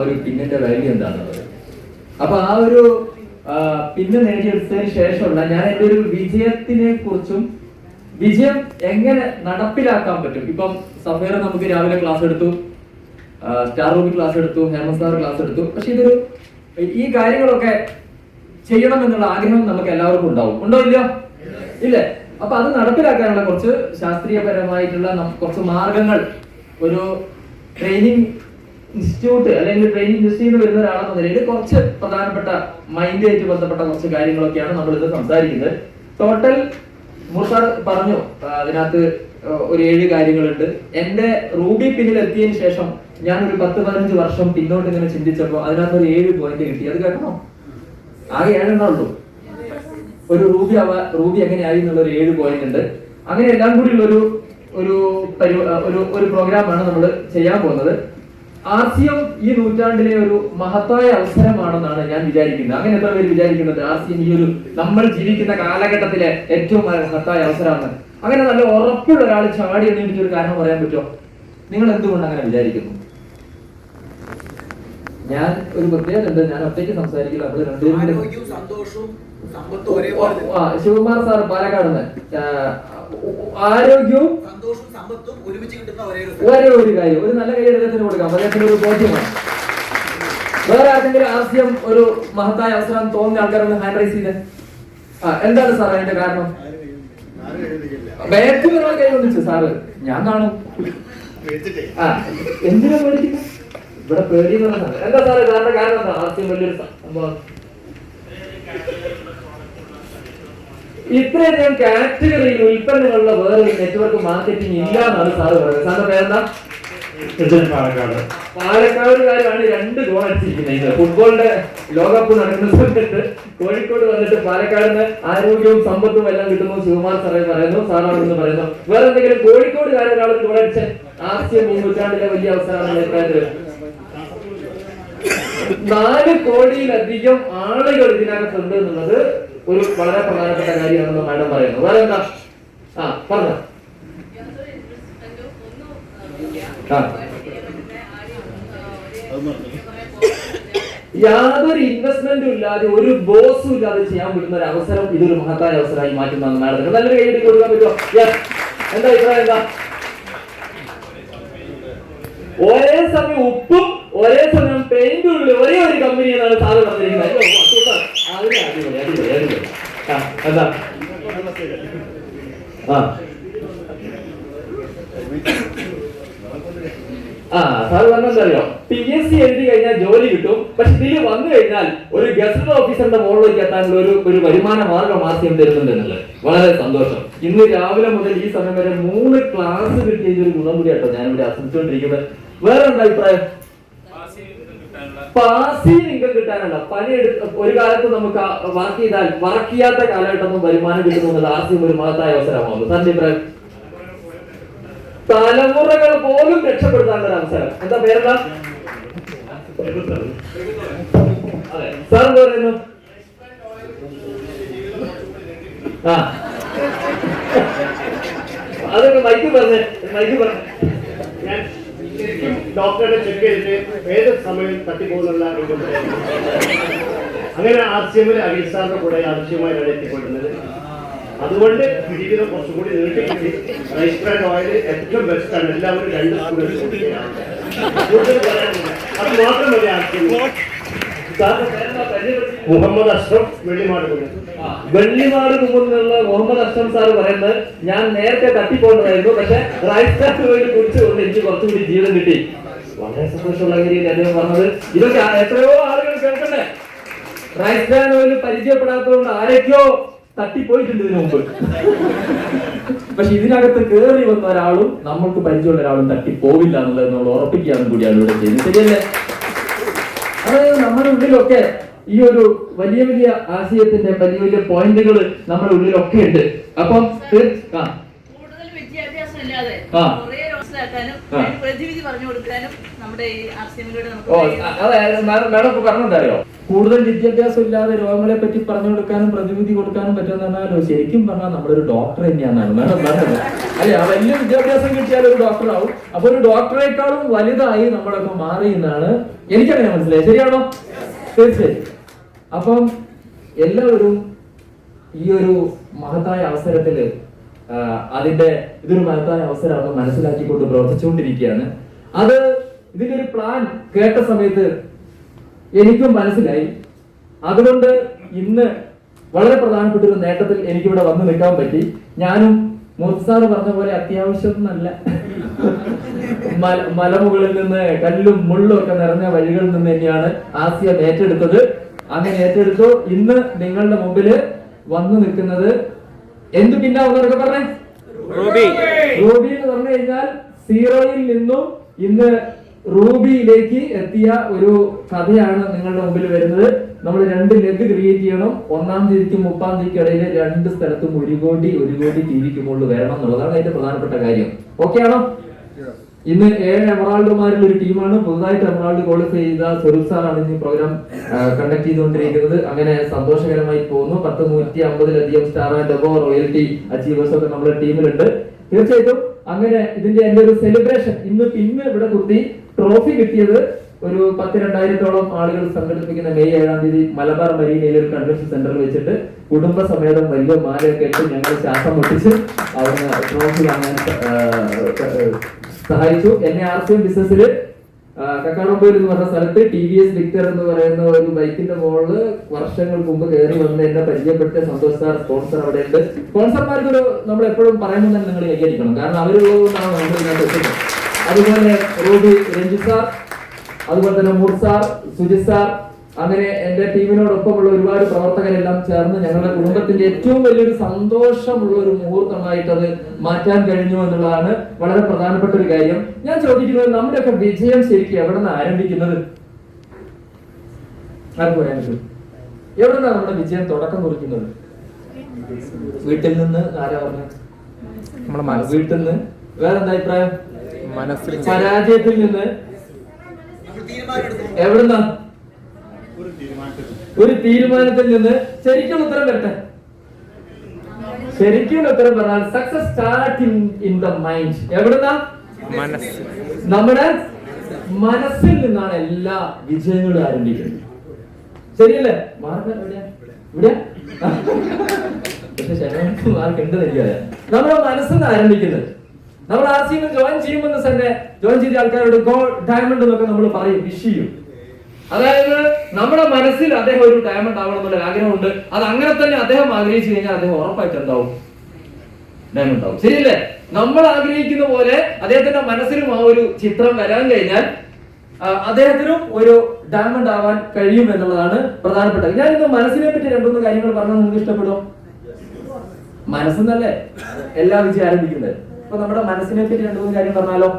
ഒരു പിന്നിന്റെ വാല്യൂ എന്താണെന്നുള്ളത്. അപ്പൊ ആ ഒരു പിന്നെ നേടിയെടുത്തതിന് ശേഷമുള്ള ഞാൻ എൻ്റെ ഒരു വിജയത്തിനെ കുറിച്ചും വിജയം എങ്ങനെ നടപ്പിലാക്കാൻ പറ്റും. ഇപ്പം സഫീർ നമുക്ക് രാവിലെ ക്ലാസ് എടുത്തു, സ്റ്റാർ റൂമിൽ ക്ലാസ് എടുത്തു, ഹേമന്ത് സാർ ക്ലാസ് എടുത്തു. പക്ഷെ ഇതൊരു ഈ കാര്യങ്ങളൊക്കെ ചെയ്യണം എന്നുള്ള ആഗ്രഹം നമുക്ക് എല്ലാവർക്കും ഉണ്ടാവും. ഉണ്ടോ ഇല്ലയോ? ഇല്ലേ? അപ്പൊ അത് നടപ്പിലാക്കാനുള്ള കുറച്ച് ശാസ്ത്രീയപരമായിട്ടുള്ള കുറച്ച് മാർഗങ്ങൾ ഒരു ട്രെയിനിങ് ഇൻസ്റ്റിറ്റ്യൂട്ട് അല്ലെങ്കിൽ ട്രെയിനിങ് ഇൻസ്റ്റിറ്റ്യൂട്ട് വരുന്ന ഒരാളെന്ന നിലയിൽ കുറച്ച് പ്രധാനപ്പെട്ട മൈൻഡായിട്ട് ബന്ധപ്പെട്ട കുറച്ച് കാര്യങ്ങളൊക്കെയാണ് നമ്മൾ ഇത് സംസാരിക്കുന്നത്. ടോട്ടൽ മുർസാർ പറഞ്ഞു അതിനകത്ത് ഒരു 7 കാര്യങ്ങളുണ്ട്. എന്റെ റൂബി പിന്നിൽ എത്തിയതിനു ശേഷം ഞാൻ ഒരു 10-15 വർഷം പിന്നോട്ട് ഇങ്ങനെ ചിന്തിച്ചപ്പോൾ അതിനകത്ത് ഒരു 7 പോയിന്റ് കിട്ടി. അത് കേൾക്കണോ? ആകെ 7 ഉള്ളൂ. ഒരു റൂബി എങ്ങനെയായി എന്നുള്ള ഒരു 7 പോയിന്റ് ഉണ്ട്. അങ്ങനെ എല്ലാം കൂടി ഉള്ള ഒരു പ്രോഗ്രാമാണ് നമ്മൾ ചെയ്യാൻ പോകുന്നത്. RCM ഈ നൂറ്റാണ്ടിലെ ഒരു മഹത്തായ അവസരമാണെന്നാണ് ഞാൻ വിചാരിക്കുന്നത്. അങ്ങനെ എത്ര പേര് വിചാരിക്കുന്നത് RCM ഈ ഒരു നമ്മൾ ജീവിക്കുന്ന കാലഘട്ടത്തിലെ ഏറ്റവും മഹത്തായ അവസരമാണ്? അങ്ങനെ നല്ല ഉറപ്പുള്ള ഒരാൾ ചാടി എണീറ്റ് ഒരു കാരണം പറയാൻ പറ്റുമോ? നിങ്ങൾ എന്തുകൊണ്ട് അങ്ങനെ വിചാരിക്കുന്നു? ഞാൻ ഒരു പ്രത്യേകത ഉണ്ട്, ഞാൻ ഒറ്റയ്ക്ക് സംസാരിക്കില്ല. നമ്മൾ രണ്ടുപേരും ശിവകുമാർ സാർ പാലക്കാട് ആരോഗ്യവും ഒരേ ഒരു കാര്യം. ഒരു നല്ല കൈ അദ്ദേഹത്തിന് കൊടുക്കാം, അദ്ദേഹത്തിന് ഒരു ബോധ്യമാണ്. വേറെ ആർക്കെങ്കിലും RCM ഒരു മഹത്തായ അവസരം തോന്നുന്ന ആൾക്കാരൊന്ന് ഹാൻഡ് റൈസ് ചെയ്ത്. എന്താണ് സാർ അതിന്റെ കാരണം? ബാക്കിൽ ഒരാൾ കൈ കൊണ്ടിച്ചു സാറ്, ഞാൻ കാണും. എന്തിനാ പേടിക്കുന്നത്? ഇവിടെ പേടി എന്താ സാറേ സാറിന്റെ കാരണം എന്താ? RCM വലിയൊരു സംഭവം. ഇത്രയധികം കാറ്റഗറിയിൽ ഉൽപ്പന്നങ്ങളുള്ള വേറൊരു നെറ്റ്വർക്ക് മാർക്കറ്റിംഗ് ഇല്ല എന്നാണ് സാറ് പറയുന്നത്. സാറിന്റെ പേരെന്താ? പാലക്കാടുകാരാണ് 2 ഗോൾ അടിച്ചിരിക്കുന്നത്. ഫുട്ബോളിന്റെ ലോകകപ്പ് നടക്കുന്ന സമയത്ത് കോഴിക്കോട് വന്നിട്ട് പാലക്കാടിന് ആരോഗ്യവും സമ്പത്തും എല്ലാം കിട്ടുന്നു ശിവകുമാർ സാറേ പറയുന്നു, സാറാണെന്ന് പറയുന്നു. വേറെ എന്തെങ്കിലും കോഴിക്കോടുകാരെ ഒരാൾ ഗോൾ അടിച്ച് RCM ഈ നൂറ്റാണ്ടിലെ വലിയ അവസരമാണ് അഭിപ്രായത്തില്. 4 കോടിയിലധികം ആളുകൾ ഇതിനകത്തുണ്ട് എന്നുള്ളത് ഒരു വളരെ പ്രധാനപ്പെട്ട കാര്യമാണെന്ന് മാഡം പറയുന്നു. വേറെ എന്താ? പറഞ്ഞോ. യാതൊരു ഇൻവെസ്റ്റ്മെന്റും ഇല്ലാതെ ഒരു ബോസും ഇല്ലാതെ ചെയ്യാൻ പറ്റുന്ന ഒരു അവസരം ഇതൊരു മഹത്തായ അവസരമായി മാറ്റുന്നതാണ് മാഡത്തിന്. നല്ലൊരു കൈയ്യടി കൊടുക്കാൻ പറ്റുമോ? എന്താ അഭിപ്രായം? എന്താ? ഒരേ സമയം ഉപ്പും ഒരേ സമയം പെയിന്റും ഉള്ള ഒരേ ഒരു കമ്പനി എന്നാണ് സാറ് പറഞ്ഞിരിക്കുന്നത്. എന്താ? സാറ് പറഞ്ഞെന്തറിയോ? PSC എഴുതി കഴിഞ്ഞാൽ ജോലി കിട്ടും, പക്ഷെ ഇതിൽ വന്നു കഴിഞ്ഞാൽ ഒരു ഗസറ്റ് ഓഫീസറിന്റെ മുകളിലേക്ക് എത്താനുള്ള ഒരു വരുമാന മാർഗം RCM തരുന്നുണ്ടെന്നുള്ളത് വളരെ സന്തോഷം. ഇന്ന് രാവിലെ മുതൽ ഈ സമയം വരെ 3 ക്ലാസ് കിട്ടിയ ഒരു ഗുണം കൂടി കേട്ടോ ഞാനിവിടെ ആസ്വദിച്ചുകൊണ്ടിരിക്കുന്നത്. വേറെ എന്താ അഭിപ്രായം? പാസീവ് ഇൻകം കിട്ടാനല്ല, പണിയെടുത്ത് ഒരു കാലത്ത് നമുക്ക് വർക്ക് ചെയ്താൽ വർക്ക് ചെയ്യാത്ത കാലഘട്ടം വരുമാനം കിട്ടുന്നത് RCM ഒരു മഹത്തായ അവസരമാണ്. സാറിന്റെ അഭിപ്രായം? തലമുറകൾ പോലും രക്ഷപ്പെടുത്താനുള്ള ഒരു അവസരം. എന്താ പേരെന്താ? സാർ എന്താ പറയുന്നു? അതൊക്കെ മൈക്ക് പറഞ്ഞേ. ഞാൻ ഡോക്ടറെ ചെക്ക് ചെയ്തിട്ട് ഏത് സമയം തട്ടിപ്പോകുന്നുള്ള അങ്ങനെ RCM അഖിൽസാറിന്റെ കൂടെ ആവശ്യമായാണ് എത്തിക്കൊള്ളുന്നത്. അതുകൊണ്ട് ജീവിതം കുറച്ചുകൂടി നീട്ടിക്കിട്ടി. റൈസ് ബ്രാൻഡ് ഓയിൽ ഏറ്റവും ബെസ്റ്റ് ആണ്. എല്ലാവരും 2 സ്പൂൺ കൂടുതൽ പറയാനില്ല. അത് മാത്രം മതി RCM. മുഹമ്മദ് അഷ്റഫ് വെള്ളിമാട് കുമ്പുന്നുള്ള മുഹമ്മദ് അഷ്റഫ് സാർ പറയുന്നത് ഞാൻ നേരത്തെ തട്ടിപ്പോകുന്നതായിരുന്നു, പക്ഷെ റൈസ് ബ്രാൻഡ് ഓയിൽ കുടിച്ചുകൊണ്ട് എനിക്ക് കുറച്ചുകൂടി ജീവിതം കിട്ടി. വളരെ സന്തോഷമുള്ള രീതിയിൽ അദ്ദേഹം പറഞ്ഞത്. ഇതൊക്കെ എത്രയോ ആളുകൾ കേൾക്കണ്ടേ? റൈസ് ബ്രാൻഡ് ഓയിൽ പരിചയപ്പെടാത്തതുകൊണ്ട് ആരൊക്കെയോ തട്ടിപ്പോയിട്ടുണ്ട് ഇതിനു മുമ്പ്. പക്ഷെ ഇതിനകത്ത് കയറി വന്ന ഒരാളും നമ്മൾക്ക് പരിചയമുള്ള ഒരാളും തട്ടിപ്പോവില്ല എന്നുള്ളത് നമ്മൾ ഉറപ്പിക്കാനും കൂടിയാണ് ഇവിടെ ചെയ്യുന്നത്. ശരിയല്ലേ? അതായത് നമ്മുടെ ഉള്ളിലൊക്കെ ഈ ഒരു വലിയ വലിയ ആശയത്തിന്റെ വലിയ പോയിന്റുകൾ നമ്മുടെ ഉള്ളിലൊക്കെ ഉണ്ട്. അപ്പം കൂടുതൽ വിദ്യാഭ്യാസം ഇല്ലാതെ മനസ്സിലാക്കാനും ആ. പ്രതിവിധി പറഞ്ഞു കൊടുക്കാനും നമ്മുടെ ഈ ആർസിഎമ്മിലൂടെ ഓ നമുക്ക് അതായത് മാഡം ഇപ്പൊ പറഞ്ഞെന്തറിയോ, കൂടുതൽ വിദ്യാഭ്യാസം ഇല്ലാതെ രോഗങ്ങളെ പറ്റി പറഞ്ഞു കൊടുക്കാനും പ്രതിവിധി കൊടുക്കാനും പറ്റുമെന്ന് പറഞ്ഞാലോ ശരിക്കും പറഞ്ഞാൽ നമ്മളൊരു ഡോക്ടർ തന്നെയാണ് മാഡം പറഞ്ഞത്. അല്ലെ, ആ വലിയ വിദ്യാഭ്യാസം കിട്ടിയാൽ ഒരു ഡോക്ടറാവും. അപ്പൊ ഒരു ഡോക്ടറെക്കാളും വലുതായി നമ്മളൊക്കെ മാറി എന്നാണ് എനിക്കങ്ങനെ മനസ്സിലായി. ശരിയാണോ? തീർച്ചയായും. അപ്പം എല്ലാവരും ഈ ഒരു മഹത്തായ അവസരത്തില് ഇതൊരു മഹത്തായ അവസരമാണ് മനസ്സിലാക്കിക്കൊണ്ട് പ്രവർത്തിച്ചുകൊണ്ടിരിക്കുകയാണ്. ഇതിന്റെ ഒരു പ്ലാൻ കേട്ട സമയത്ത് എനിക്കും മനസ്സിലായി. അതുകൊണ്ട് ഇന്ന് വളരെ പ്രധാനപ്പെട്ട ഒരു നേട്ടത്തിൽ എനിക്കിവിടെ വന്ന് നിൽക്കാൻ പറ്റി. ഞാനും മുർസാർ പറഞ്ഞ പോലെ അത്യാവശ്യം നല്ല മലമുകളിൽ നിന്ന് കല്ലും മുള്ളും ഒക്കെ നിറഞ്ഞ വഴികളിൽ നിന്ന് തന്നെയാണ് ആസിയ ഏറ്റെടുത്തത്. അങ്ങനെ ഏറ്റെടുത്തു. ഇന്ന് നിങ്ങളുടെ മുമ്പില് വന്നു നിൽക്കുന്നത് എന്ത് പിന്നാവുന്നവരൊക്കെ പറഞ്ഞേ, റൂബി എന്ന് പറഞ്ഞു കഴിഞ്ഞാൽ സീറോയിൽ നിന്നും ഇന്ന് റൂബിയിലേക്ക് എത്തിയ ഒരു കഥയാണ് നിങ്ങളുടെ മുമ്പിൽ വരുന്നത്. നമ്മൾ 2 ലെഗ് ക്രിയേറ്റ് ചെയ്യണം. 1-ാം തീയതിക്കും 30-ാം തീയതിക്കും ഇടയിൽ 2 സ്ഥലത്തും 1 കോടി തീരിക്ക് മുകളിൽ വരണം എന്നുള്ളതാണ് അതിന്റെ പ്രധാനപ്പെട്ട കാര്യം. ഓക്കെ ആണോ? ഇന്ന് 7 എമറാൾഡുമാരിൽ ഒരു ടീമാണ്. പുതുതായിട്ട് എമറാൾഡ് ക്വാളിഫൈ ചെയ്ത സ്വരൂപ് സാറാണ് ഈ പ്രോഗ്രാം കണ്ടക്ട് ചെയ്തുകൊണ്ടിരിക്കുന്നത്. അങ്ങനെ സന്തോഷകരമായി പോകുന്നു. 150-ലധികം star and above royalty achievers ഒക്കെ നമ്മുടെ ടീമിലുണ്ട്. തീർച്ചയായിട്ടും അങ്ങനെ ഇതിന്റെ എന്റെ ഒരു സെലിബ്രേഷൻ ഇന്ന് ഇവിടെ കുത്തി ട്രോഫി കിട്ടിയത് ഒരു 10,000-2,000-ഓളം ആളുകൾ സംഘടിപ്പിക്കുന്ന മെയ് 7-ാം തീയതി മലബാർ മരീനയിലെ ഒരു കൺവെൻഷൻ സെന്ററിൽ വെച്ചിട്ട് കുടുംബസമേതം വലിയ മാലയൊക്കെ ഇട്ട് ഞങ്ങൾ ശ്വാസം മുട്ടിച്ച് അവിടുന്ന് ട്രോഫി വാങ്ങാൻ സഹായിച്ചു. എന്നെ ആർസിഎം ബിസിനസ്സിൽ കക്കാടംപൊയിൽ എന്ന് പറഞ്ഞ സ്ഥലത്ത് TVS വിക്ടർ എന്ന് പറയുന്ന ഒരു ബൈക്കിന്റെ മുകളിൽ വർഷങ്ങൾക്ക് മുമ്പ് കയറി വന്ന് എന്നെ പരിചയപ്പെടുത്തിയ സന്തോഷ് സാർ സ്പോൺസർ അവിടെ ഉണ്ട്. സ്പോൺസർമാർക്കൊരു നമ്മൾ എപ്പോഴും പറയുമ്പോൾ തന്നെ നിങ്ങൾ കൈയടിക്കണം, കാരണം അവരുള്ളതുകൊണ്ടാണ് നമ്മൾ ഇതിനകത്ത് എത്തുന്നത്. അതുപോലെ റൂബി, രഞ്ജിത് സാർ, അതുപോലെ തന്നെ മുർ സാർ, സുജിത് സാർ, അങ്ങനെ എന്റെ ടീമിനോടൊപ്പമുള്ള ഒരുപാട് പ്രവർത്തകരെല്ലാം ചേർന്ന് ഞങ്ങളുടെ കുടുംബത്തിന്റെ ഏറ്റവും വലിയൊരു സന്തോഷമുള്ള ഒരു മുഹൂർത്തമായിട്ട് അത് മാറ്റാൻ കഴിഞ്ഞു എന്നുള്ളതാണ് വളരെ പ്രധാനപ്പെട്ട ഒരു കാര്യം. ഞാൻ ചോദിക്കുന്നത്, നമ്മുടെയൊക്കെ വിജയം ശരിക്കും എവിടെ നിന്ന് ആരംഭിക്കുന്നത്? ആർക്കും പറയാൻ പറ്റും? എവിടെ നിന്നാണ് നമ്മുടെ വിജയം തുടക്കം കുറിക്കുന്നത്? വീട്ടിൽ നിന്ന്. ആരാ പറഞ്ഞത്? വീട്ടിൽ നിന്ന്. വേറെന്താ അഭിപ്രായം? പരാജയത്തിൽ നിന്ന്. എവിടുന്ന? ഒരു തീരുമാനത്തിൽ നിന്ന്. ശരിക്കും ഉത്തരം വരട്ടെ. ശരിക്കും ഉത്തരം പറഞ്ഞാൽ success starting in the mind. എവിടുന്നാ? നമ്മുടെ മനസ്സിൽ നിന്നാണ് എല്ലാ വിജയങ്ങളും ആരംഭിക്കുന്നത്. ശരിയല്ലേ? മാർക്ക് എവിടെയാ? ഇവിടെ മാർക്ക് ഉണ്ട് എനിക്കറിയാം. നമ്മുടെ മനസ്സിൽ നിന്ന് ആരംഭിക്കുന്നത്. നമ്മൾ ആർസിഎമ്മിൽ ജോയിൻ ചെയ്യുമ്പോൾ തന്നെ ജോയിൻ ചെയ്ത ആൾക്കാരോട് ഗോൾഡ്, ഡയമണ്ട് എന്നൊക്കെ നമ്മൾ പറയും, വിഷ് ചെയ്യും. അതായത് നമ്മുടെ മനസ്സിൽ അദ്ദേഹം ഒരു ഡയമണ്ട് ആവണം എന്നുള്ള ആഗ്രഹമുണ്ട്. അത് അങ്ങനെ തന്നെ അദ്ദേഹം ആഗ്രഹിച്ചു കഴിഞ്ഞാൽ അദ്ദേഹം ഉറപ്പായിട്ട് എന്താവും? ഡയമണ്ട് ആവും. ശരിയല്ലേ? നമ്മൾ ആഗ്രഹിക്കുന്ന പോലെ അദ്ദേഹത്തിന്റെ മനസ്സിലും ആ ഒരു ചിത്രം വരാൻ കഴിഞ്ഞാൽ അദ്ദേഹത്തിനും ഒരു ഡയമണ്ട് ആവാൻ കഴിയും എന്നുള്ളതാണ് പ്രധാനപ്പെട്ടത്. ഞാൻ ഇന്ന് മനസ്സിനെ പറ്റി 2-3 കാര്യങ്ങൾ പറഞ്ഞാൽ നിങ്ങൾക്ക് ഇഷ്ടപ്പെടും? മനസ്സെന്നല്ലേ എല്ലാ വിജയം ആരംഭിക്കുന്നത്. അപ്പൊ നമ്മുടെ മനസ്സിനെ പറ്റി 2-3 കാര്യം പറഞ്ഞാലോ?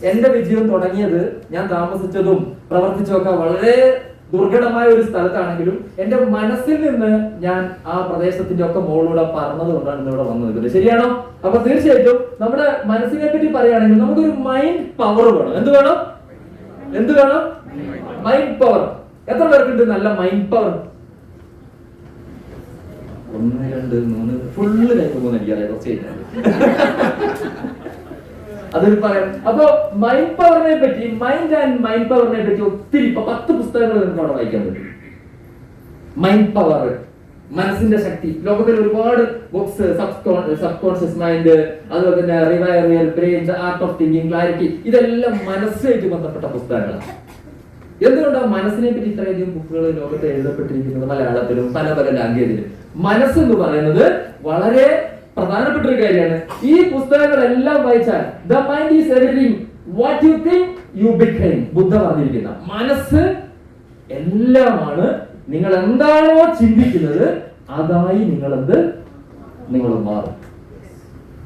എന്റെ വിജയം തുടങ്ങിയത് ഞാൻ താമസിച്ചതും പ്രവർത്തിച്ചൊക്കെ വളരെ ദുർഘടമായ ഒരു സ്ഥലത്താണെങ്കിലും എന്റെ മനസ്സിൽ നിന്ന് ഞാൻ ആ പ്രദേശത്തിന്റെ ഒക്കെ മുകളിലൂടെ പറഞ്ഞത് കൊണ്ടാണ് ഇന്നിവിടെ വന്നു നിൽക്കുന്നത്. ശരിയാണോ? അപ്പൊ തീർച്ചയായിട്ടും നമ്മുടെ മനസ്സിനെ പറ്റി പറയുകയാണെങ്കിൽ നമുക്കൊരു മൈൻഡ് പവർ വേണം. എന്ത് വേണം? Mind power. എത്ര പേർക്കുണ്ട് നല്ല മൈൻഡ് പവർ? 1, 2, 3 ഫുള്ള് കഴിക്കുമ്പോൾ എനിക്കറിയാം. കുറച്ച് അതൊരു പറയാം. അപ്പൊ മൈൻഡ് പവറിനെ പറ്റി, മൈൻഡ് ആൻഡ് മൈൻഡ് പവറിനെ പറ്റി ഒത്തിരി 10 പുസ്തകങ്ങൾ നിങ്ങൾക്ക് അവിടെ വായിക്കാൻ പറ്റും. മൈൻഡ് പവർ, മനസ്സിന്റെ ശക്തി. ലോകത്തിൽ ഒരുപാട് ബുക്സ്, സബ് കോൺഷ്യസ് മൈൻഡ്, അതുപോലെ തന്നെ rewire your brain, the art of thinking, clarity, ഇതെല്ലാം മനസ്സുമായിട്ട് ബന്ധപ്പെട്ട പുസ്തകങ്ങളാണ്. എന്തുകൊണ്ടാണ് മനസ്സിനെ പറ്റി ഇത്രയധികം ബുക്കുകൾ ലോകത്ത് എഴുതപ്പെട്ടിരിക്കുന്നത്? മലയാളത്തിലും പല ലാംഗ്വേജിലും. മനസ്സെന്ന് പറയുന്നത് വളരെ പ്രധാനപ്പെട്ട ഒരു കാര്യമാണ്. ഈ പുസ്തകങ്ങളെല്ലാം വായിച്ചാൽ the mind is everything what you think you become. Buddha പറഞ്ഞിരിക്കുന്ന മനസ്സ് എല്ലാമാണ്. നിങ്ങൾ എന്താണോ ചിന്തിക്കുന്നത് അതായി നിങ്ങൾ മാറും.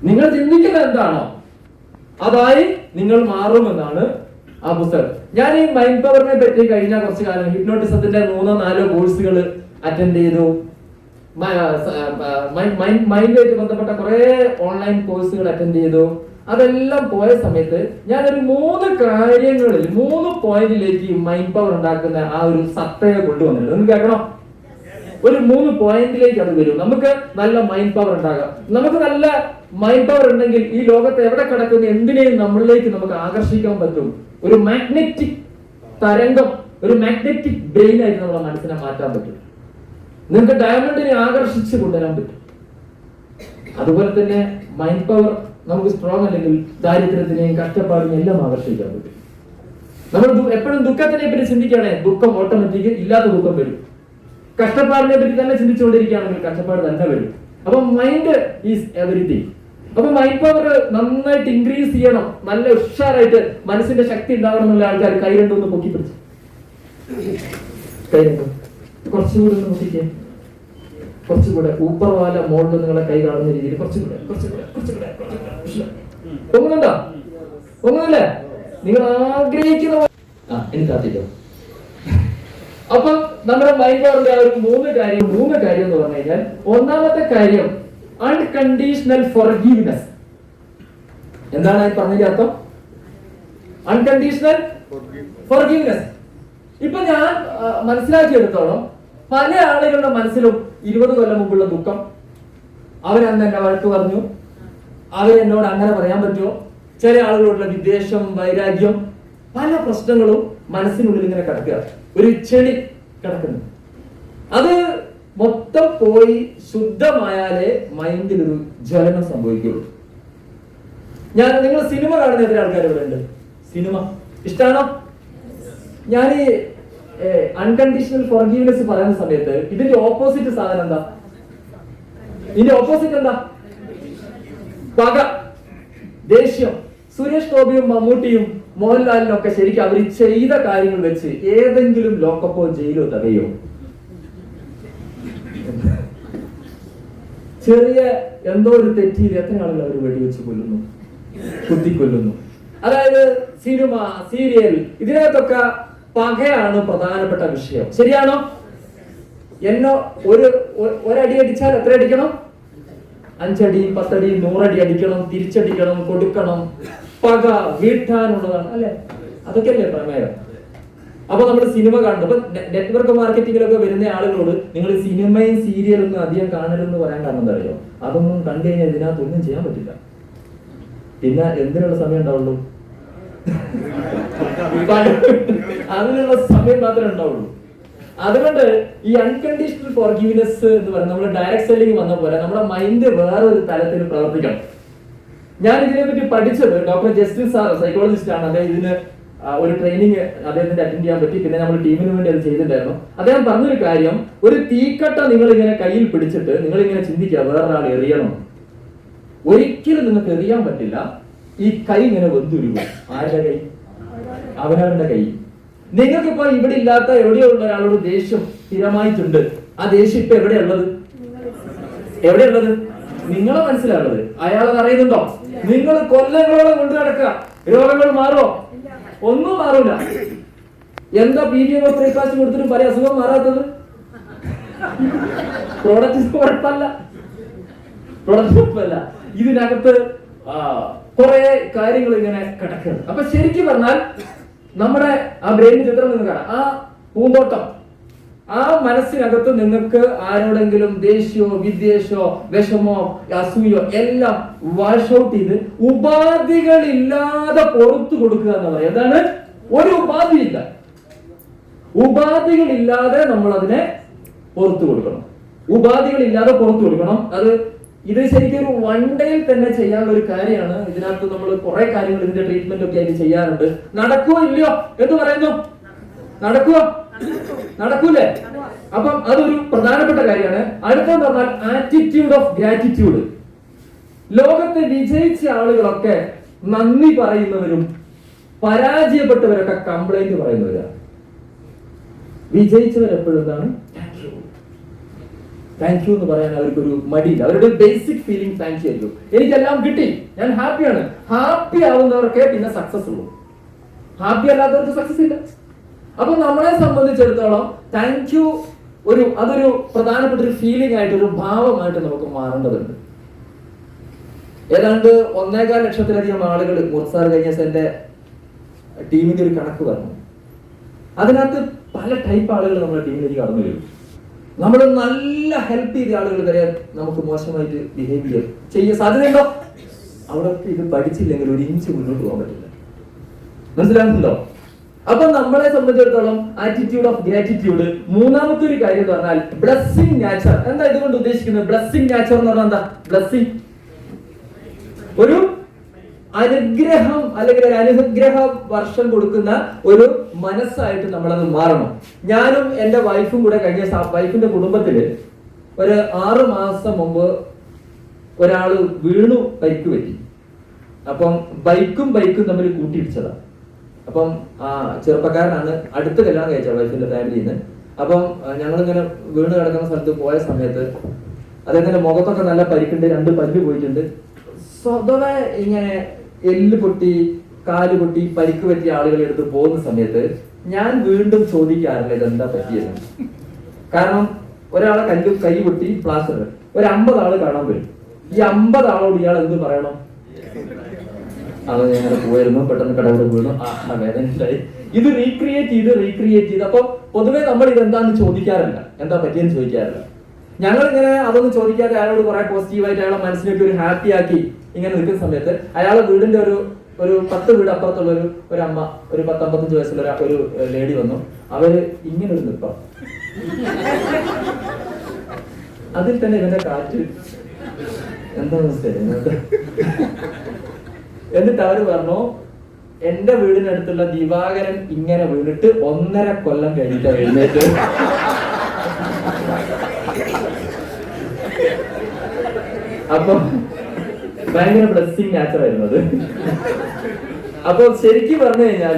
നിങ്ങൾ ചിന്തിക്കുന്നത് എന്താണോ അതായി നിങ്ങൾ മാറുമെന്നാണ് ആ പുസ്തകം. ഞാൻ ഈ മൈൻഡ് പവറിനെ പറ്റി കഴിഞ്ഞ കുറച്ച് കാലം ഹിപ്നോട്ടിസത്തിന്റെ 3-4 കോഴ്സുകൾ അറ്റൻഡ് ചെയ്തു. മൈൻഡുമായിട്ട് ബന്ധപ്പെട്ട കുറെ ഓൺലൈൻ കോഴ്സുകൾ അറ്റൻഡ് ചെയ്തു. അതെല്ലാം പോയ സമയത്ത് ഞാനൊരു 3 പോയിന്റിലേക്ക് മൈൻഡ് പവർ ഉണ്ടാക്കുന്ന ആ ഒരു സത്തയെ കൊണ്ടുവന്നിട്ടുണ്ട്. നിങ്ങൾക്ക് കേൾക്കണോ? ഒരു 3 പോയിന്റിലേക്ക് അത് വരും. നമുക്ക് നല്ല മൈൻഡ് പവർ ഉണ്ടാകാം. നമുക്ക് നല്ല മൈൻഡ് പവർ ഉണ്ടെങ്കിൽ ഈ ലോകത്ത് എവിടെ കിടക്കുന്ന എന്തിനേയും നമ്മളിലേക്ക് നമുക്ക് ആകർഷിക്കാൻ പറ്റും. ഒരു മാഗ്നറ്റിക് തരംഗം, ഒരു മാഗ്നറ്റിക് ബ്രെയിൻ ആയിട്ട് നമ്മുടെ മനസ്സിനെ മാറ്റാൻ പറ്റും. നിങ്ങൾക്ക് ഡയമണ്ടിനെ ആകർഷിച്ച് കൊണ്ടുവരാൻ പറ്റും. അതുപോലെ തന്നെ മൈൻഡ് പവർ നമുക്ക് സ്ട്രോങ് അല്ലെങ്കിൽ ദാരിദ്ര്യത്തിനെയും കഷ്ടപ്പാടിനെയും എല്ലാം ആകർഷിക്കാൻ പറ്റും. നമ്മൾ എപ്പോഴും ദുഃഖത്തിനെ പറ്റി ചിന്തിക്കുകയാണെങ്കിൽ ദുഃഖം ഓട്ടോമാറ്റിക് ഇല്ലാത്ത ദുഃഖം വരും. കഷ്ടപ്പാടിനെ പറ്റി തന്നെ ചിന്തിച്ചുകൊണ്ടിരിക്കുകയാണെങ്കിൽ കഷ്ടപ്പാട് തന്നെ വരും. അപ്പൊ മൈൻഡ് ഈസ് എവരിതിങ്. അപ്പൊ മൈൻഡ് പവർ നന്നായിട്ട് ഇൻക്രീസ് ചെയ്യണം, നല്ല ഉഷാറായിട്ട് മനസ്സിന്റെ ശക്തി ഉണ്ടാവണം എന്നുള്ള ആൾക്കാർ കൈ രണ്ടൊന്ന് പൊക്കി പിടിച്ചു. കൈ രണ്ടും കുറച്ചുകൂടി ഒന്ന് പൊക്കിക്കേ. കുറച്ചുകൂടെ ഊപ്പർവാല മോളിൽ നിങ്ങളെ കൈ കാണുന്ന രീതിയിൽ കുറച്ചുകൂടെ. പൊങ്ങുന്നുണ്ടോ? പൊങ്ങുന്നില്ലേ? നിങ്ങൾ ആഗ്രഹിക്കുന്ന എനിക്ക് കാത്തിട്ടോ. അപ്പൊ നമ്മുടെ മൈൻഡ് പവറിന്റെ ആ ഒരു 3 കാര്യം എന്ന് പറഞ്ഞു കഴിഞ്ഞാൽ, ഒന്നാമത്തെ കാര്യം അൺകണ്ടീഷണൽ ഫോർഗീവ്നെസ്. എന്താണ് അത് പറഞ്ഞതിന്റെ അർത്ഥം? Unconditional forgiveness. ഇപ്പൊ ഞാൻ മനസ്സിലാക്കിയെടുത്തോളം പല ആളുകളുടെ മനസ്സിലും 20 കൊല്ലം മുമ്പുള്ള ദുഃഖം, അവരന്ന് എന്നെ വഴക്ക് പറഞ്ഞു, അവരെന്നോട് അങ്ങനെ പറയാൻ പറ്റുമോ, ചില ആളുകളോടുള്ള വിദ്വേഷം, വൈരാഗ്യം, പല പ്രശ്നങ്ങളും മനസ്സിനുള്ളിൽ ഇങ്ങനെ കിടക്കുക, ഒരു ചെളി കിടക്കുന്നു. അത് മൊത്തം പോയി ശുദ്ധമായാലേ മൈൻഡിൽ ഒരു ജ്വലനം സംഭവിക്കുള്ളൂ. നിങ്ങൾ സിനിമ കാണുന്ന എത്ര ആൾക്കാർ ഇവിടെ ഉണ്ട്? സിനിമ ഇഷ്ടമാണോ? ഞാൻ ഈ അൺകണ്ടീഷണൽ ഫോർഗീവ്നെസ് പറയുന്ന സമയത്ത് ഇതിന്റെ ഓപ്പോസിറ്റ് സാധനം എന്താ? ഇതിന്റെ ഓപ്പോസിറ്റ് എന്താ? പക, ദേഷ്യം. സുരേഷ് ഗോപിയും മമ്മൂട്ടിയും മോഹൻലാലിനും ഒക്കെ ശരിക്കും അവർ ചെയ്ത കാര്യങ്ങൾ വെച്ച് ഏതെങ്കിലും ലോക്കപ്പോ ജയിലോ തകയോ? ചെറിയ എന്തോ ഒരു തെറ്റിയിൽ എത്ര ആളുകൾ അവർ വെടിവെച്ച് കൊല്ലുന്നു, കുത്തിക്കൊല്ലുന്നു. അതായത് സിനിമ, സീരിയൽ, ഇതിനകത്തൊക്കെ പകയാണ് പ്രധാനപ്പെട്ട വിഷയം. ശരിയാണോ? എന്നോ ഒരടി അടിച്ചാൽ എത്ര അടിക്കണം? 5 അടി, 10 അടി, 100 അടി അടിക്കണം, തിരിച്ചടിക്കണം, കൊടുക്കണം. പക വീട്ടാനുള്ളതാണ് അല്ലെ? അതൊക്കെയല്ലേ പ്രമേയം. അപ്പൊ നമ്മൾ സിനിമ കാണുന്നത്. അപ്പൊ നെറ്റ്വർക്ക് മാർക്കറ്റിങ്ങിലൊക്കെ വരുന്ന ആളുകളോട് നിങ്ങൾ സിനിമയും സീരിയലും ഒന്നും അധികം കാണരുതെന്ന് പറയാൻ കാരണം എന്താ അറിയോ? അതൊന്നും കണ്ടു കഴിഞ്ഞാൽ ഇതിനകത്തൊന്നും ചെയ്യാൻ പറ്റില്ല. പിന്നെ എന്തിനുള്ള സമയം ഉണ്ടാവുള്ളൂ? അതിനുള്ള സമയം മാത്രമേ ഉണ്ടാവുള്ളൂ. അതുകൊണ്ട് ഈ അൺകണ്ടീഷണൽ ഫോർഗീവ്നെസ് എന്ന് പറയുന്നത് നമ്മൾ ഡയറക്ട് സെല്ലിംഗ് വന്ന പോലെ നമ്മുടെ മൈൻഡ് വേറെ ഒരു തലത്തിൽ പ്രവർത്തിക്കണം. ഞാൻ ഇതിനെ പറ്റി പഠിച്ചത് ഡോക്ടർ ജസ്റ്റിൻ സാർ, സൈക്കോളജിസ്റ്റ് ആണ്. അദ്ദേഹം ഇതിന് ഒരു ട്രെയിനിങ് അദ്ദേഹത്തിന്റെ അറ്റൻഡ് ചെയ്യാൻ പറ്റി. പിന്നെ നമ്മൾ ടീമിന് വേണ്ടി അത് ചെയ്തിട്ടുണ്ടായിരുന്നു. അദ്ദേഹം പറഞ്ഞൊരു കാര്യം, ഒരു തീക്കട്ട നിങ്ങൾ ഇങ്ങനെ കയ്യിൽ പിടിച്ചിട്ട് നിങ്ങൾ ഇങ്ങനെ ചിന്തിക്കുക വേറൊരാൾ എറിയണം. ഒരിക്കലും നിങ്ങൾക്ക് എറിയാൻ പറ്റില്ല. ഈ കൈ ഇങ്ങനെ വെന്തുരുകും. ആരുടെ കൈ? അവനവന്റെ കൈ. നിങ്ങൾക്കിപ്പോ ഇവിടെ ഇല്ലാത്ത എവിടെയോ ഉള്ള ഒരാളോട് ദേഷ്യം സ്ഥിരമായിട്ടുണ്ട്. ആ ദേഷ്യം ഇപ്പൊ എവിടെയുള്ളത്? എവിടെയുള്ളത്? നിങ്ങളെ മനസ്സിലാണുള്ളത്. അയാളെ അറിയുന്നുണ്ടോ? നിങ്ങൾ കൊല്ലങ്ങളോളം കൊണ്ടു നടക്കുക. രോഗങ്ങൾ മാറുമോ? ഒന്നും മാറൂല. എന്താ PVM ബ്രേക്ക്ഫാസ്റ്റ് കൊടുത്തിട്ടും പല അസുഖം മാറാത്തത്? പ്രോഡക്റ്റ് കുഴപ്പമല്ല. ഇതിനകത്ത് കുറെ കാര്യങ്ങൾ ഇങ്ങനെ കിടക്കുകയാണ്. അപ്പൊ ശരിക്കും പറഞ്ഞാൽ നമ്മുടെ ആ ബ്രെയിൻ ചിത്രം നിങ്ങൾ കാണാം. ആ പൂന്തോട്ടം, ആ മനസ്സിനകത്ത് നിങ്ങൾക്ക് ആരോടെങ്കിലും ദേഷ്യമോ വിദ്വേഷമോ വിഷമോ അസൂയോ എല്ലാം വാഷ് ഔട്ട് ചെയ്ത് ഉപാധികളില്ലാതെ പുറത്തു കൊടുക്കുക എന്ന് പറയാം. എന്താണ്? ഒരു ഉപാധിയില്ല. ഉപാധികളില്ലാതെ നമ്മൾ അതിനെ പുറത്തു കൊടുക്കണം. ഉപാധികളില്ലാതെ പുറത്തു കൊടുക്കണം. ഇത് ശരിക്കും ഒരു 1 ഡേയിൽ തന്നെ ചെയ്യാനുള്ള ഒരു കാര്യമാണ്. ഇതിനകത്ത് നമ്മൾ കുറെ കാര്യങ്ങൾ ഇതിന്റെ ട്രീറ്റ്മെന്റ് ഒക്കെ ആയിട്ട് ചെയ്യാറുണ്ട്. നടക്കുവോ ഇല്ലയോ എന്ന് പറയുന്നു? നടക്കുവോ? നടക്കൂലേ? അപ്പം അതൊരു പ്രധാനപ്പെട്ട കാര്യമാണ്. അടുത്തെന്ന് പറഞ്ഞാൽ ആറ്റിറ്റ്യൂഡ് ഓഫ് ഗ്രാറ്റിറ്റ്യൂഡ്. ലോകത്തെ വിജയിച്ച ആളുകളൊക്കെ നന്ദി പറയുന്നവരും പരാജയപ്പെട്ടവരൊക്കെ കംപ്ലൈന്റ് പറയുന്നവരാണ്. വിജയിച്ചവരെപ്പോഴും എന്താണ്? താങ്ക് യു എന്ന് പറയാൻ അവർക്കൊരു മടിയില്ല. അവരുടെ ബേസിക് ഫീലിംഗ് താങ്ക് യു ആയിരിക്കും. എനിക്കെല്ലാം കിട്ടി, ഞാൻ ഹാപ്പിയാണ്. ഹാപ്പി ആവുന്നവർക്കേ പിന്നെ സക്സസ് ഉള്ളൂ. ഹാപ്പി അല്ലാത്തവർക്ക് സക്സസ് ഇല്ല. അപ്പൊ നമ്മളെ സംബന്ധിച്ചിടത്തോളം താങ്ക് യു അതൊരു പ്രധാനപ്പെട്ട ഒരു ഫീലിംഗ് ആയിട്ട്, ഒരു ഭാവമായിട്ട് നമുക്ക് മാറേണ്ടതുണ്ട്. ഏതാണ്ട് 1.25 ലക്ഷത്തിലധികം ആളുകൾ മുർസാർ കഴിഞ്ഞ എന്റെ ടീമിന്റെ ഒരു കണക്ക് പറഞ്ഞു. അതിനകത്ത് പല ടൈപ്പ് ആളുകൾ നമ്മുടെ ടീമിലേക്ക് കടന്നു വരും. നമ്മൾ നല്ല ഹെൽപ്പ് ചെയ്ത ആളുകൾ വരെ നമുക്ക് മോശമായിട്ട് ബിഹേവ് ചെയ്യാൻ സാധ്യതയുണ്ടോ? അവിടൊക്കെ ഇത് പഠിച്ചില്ലെങ്കിൽ ഒരു ഇഞ്ച് മുന്നോട്ട് പോകാൻ പറ്റില്ല. മനസ്സിലാകുന്നുണ്ടോ? അപ്പൊ നമ്മളെ സംബന്ധിച്ചിടത്തോളം ആറ്റിറ്റ്യൂഡ് ഓഫ് ഗ്രാറ്റിറ്റ്യൂഡ്. മൂന്നാമത്തെ ഒരു കാര്യം എന്ന് പറഞ്ഞാൽ ബ്ലെസ്സിങ് നാച്ചർ. എന്താ ഇതുകൊണ്ട് ഉദ്ദേശിക്കുന്നത്? ബ്ലെസ്സിങ് നാച്ചർ എന്ന് പറഞ്ഞാൽ എന്താ? ബ്ലെസ്സിങ് ഒരു അനുഗ്രഹം അല്ലെങ്കിൽ ഒരു അനുഗ്രഹ വർഷം കൊടുക്കുന്ന ഒരു മനസ്സായിട്ട് നമ്മളത് മാറണം. ഞാനും എന്റെ വൈഫും കൂടെ കഴിഞ്ഞ വൈഫിന്റെ കുടുംബത്തില് ഒരു 6 മാസം മുമ്പ് ഒരാള് വീണു, ബൈക്ക് പറ്റി. അപ്പം ബൈക്കും തമ്മിൽ കൂട്ടിയിടിച്ചതാ. അപ്പം ചെറുപ്പക്കാരനാണ്, അടുത്ത് കല്യാണം കഴിച്ച വൈഫിന്റെ ഫാമിലിയിൽ നിന്ന്. അപ്പം ഞങ്ങളിങ്ങനെ വീണ് കിടക്കുന്ന സ്ഥലത്ത് പോയ സമയത്ത് അദ്ദേഹത്തിന്റെ മുഖത്തൊക്കെ നല്ല പരിക്കുണ്ട്, 2 പല്ല് പോയിട്ടുണ്ട്. സ്വതവേ ഇങ്ങനെ എല്ല് പൊട്ടി, കാല് പൊട്ടി, പരിക്ക് പറ്റിയ ആളുകളെ എടുത്ത് പോകുന്ന സമയത്ത് ഞാൻ വീണ്ടും ചോദിക്കാറില്ല ഇതെന്താ പറ്റിയത്. കാരണം ഒരാളെ കൈ പൊട്ടി, പ്ലാസ്റ്റർ, ഒരു 50 ആള് കാണാൻ വരും. ഈ 50 ആളോട് ഇയാൾ എന്ത് പറയണം? അത് ഞങ്ങൾ പോയിരുന്നു, പെട്ടെന്ന് കടവിടെ വീണു, വേദനയിലായി. ഇത് റീക്രിയേറ്റ് ചെയ്ത് അപ്പൊ പൊതുവെ നമ്മൾ ഇതെന്താന്ന് ചോദിക്കാറില്ല, എന്താ പറ്റിയെന്ന് ചോദിക്കാറില്ല. ഞങ്ങളിങ്ങനെ അതൊന്നും ചോദിക്കാതെ അയാളോട് കുറെ പോസിറ്റീവായിട്ട് അയാളെ മനസ്സിലേക്ക് ഒരു ഹാപ്പി ആക്കി ഇങ്ങനെ നിൽക്കുന്ന സമയത്ത് അയാളെ വീടിന്റെ ഒരു 10 വീട് അപ്പുറത്തുള്ള ഒരു അമ്മ, ഒരു 10-55 വയസ്സുള്ള ഒരു ലേഡി വന്നു. അവര് ഇങ്ങനെ ഒരു നിൽപ്പം, അതിൽ തന്നെ ഇവന്റെ കാറ്റ് എന്താന്ന് വെച്ചാൽ, എന്നിട്ട് അവര് പറഞ്ഞു എന്റെ വീടിനടുത്തുള്ള ദിവാകരൻ ഇങ്ങനെ വീണിട്ട് 1.5 കൊല്ലം കഴിഞ്ഞിട്ട് എഴുന്നേറ്റ്. അപ്പൊ ഭയങ്കര ബ്ലെസ്സിങ് നാച്ചർ ആയിരുന്നത്. അപ്പൊ ശരിക്കും പറഞ്ഞു കഴിഞ്ഞാൽ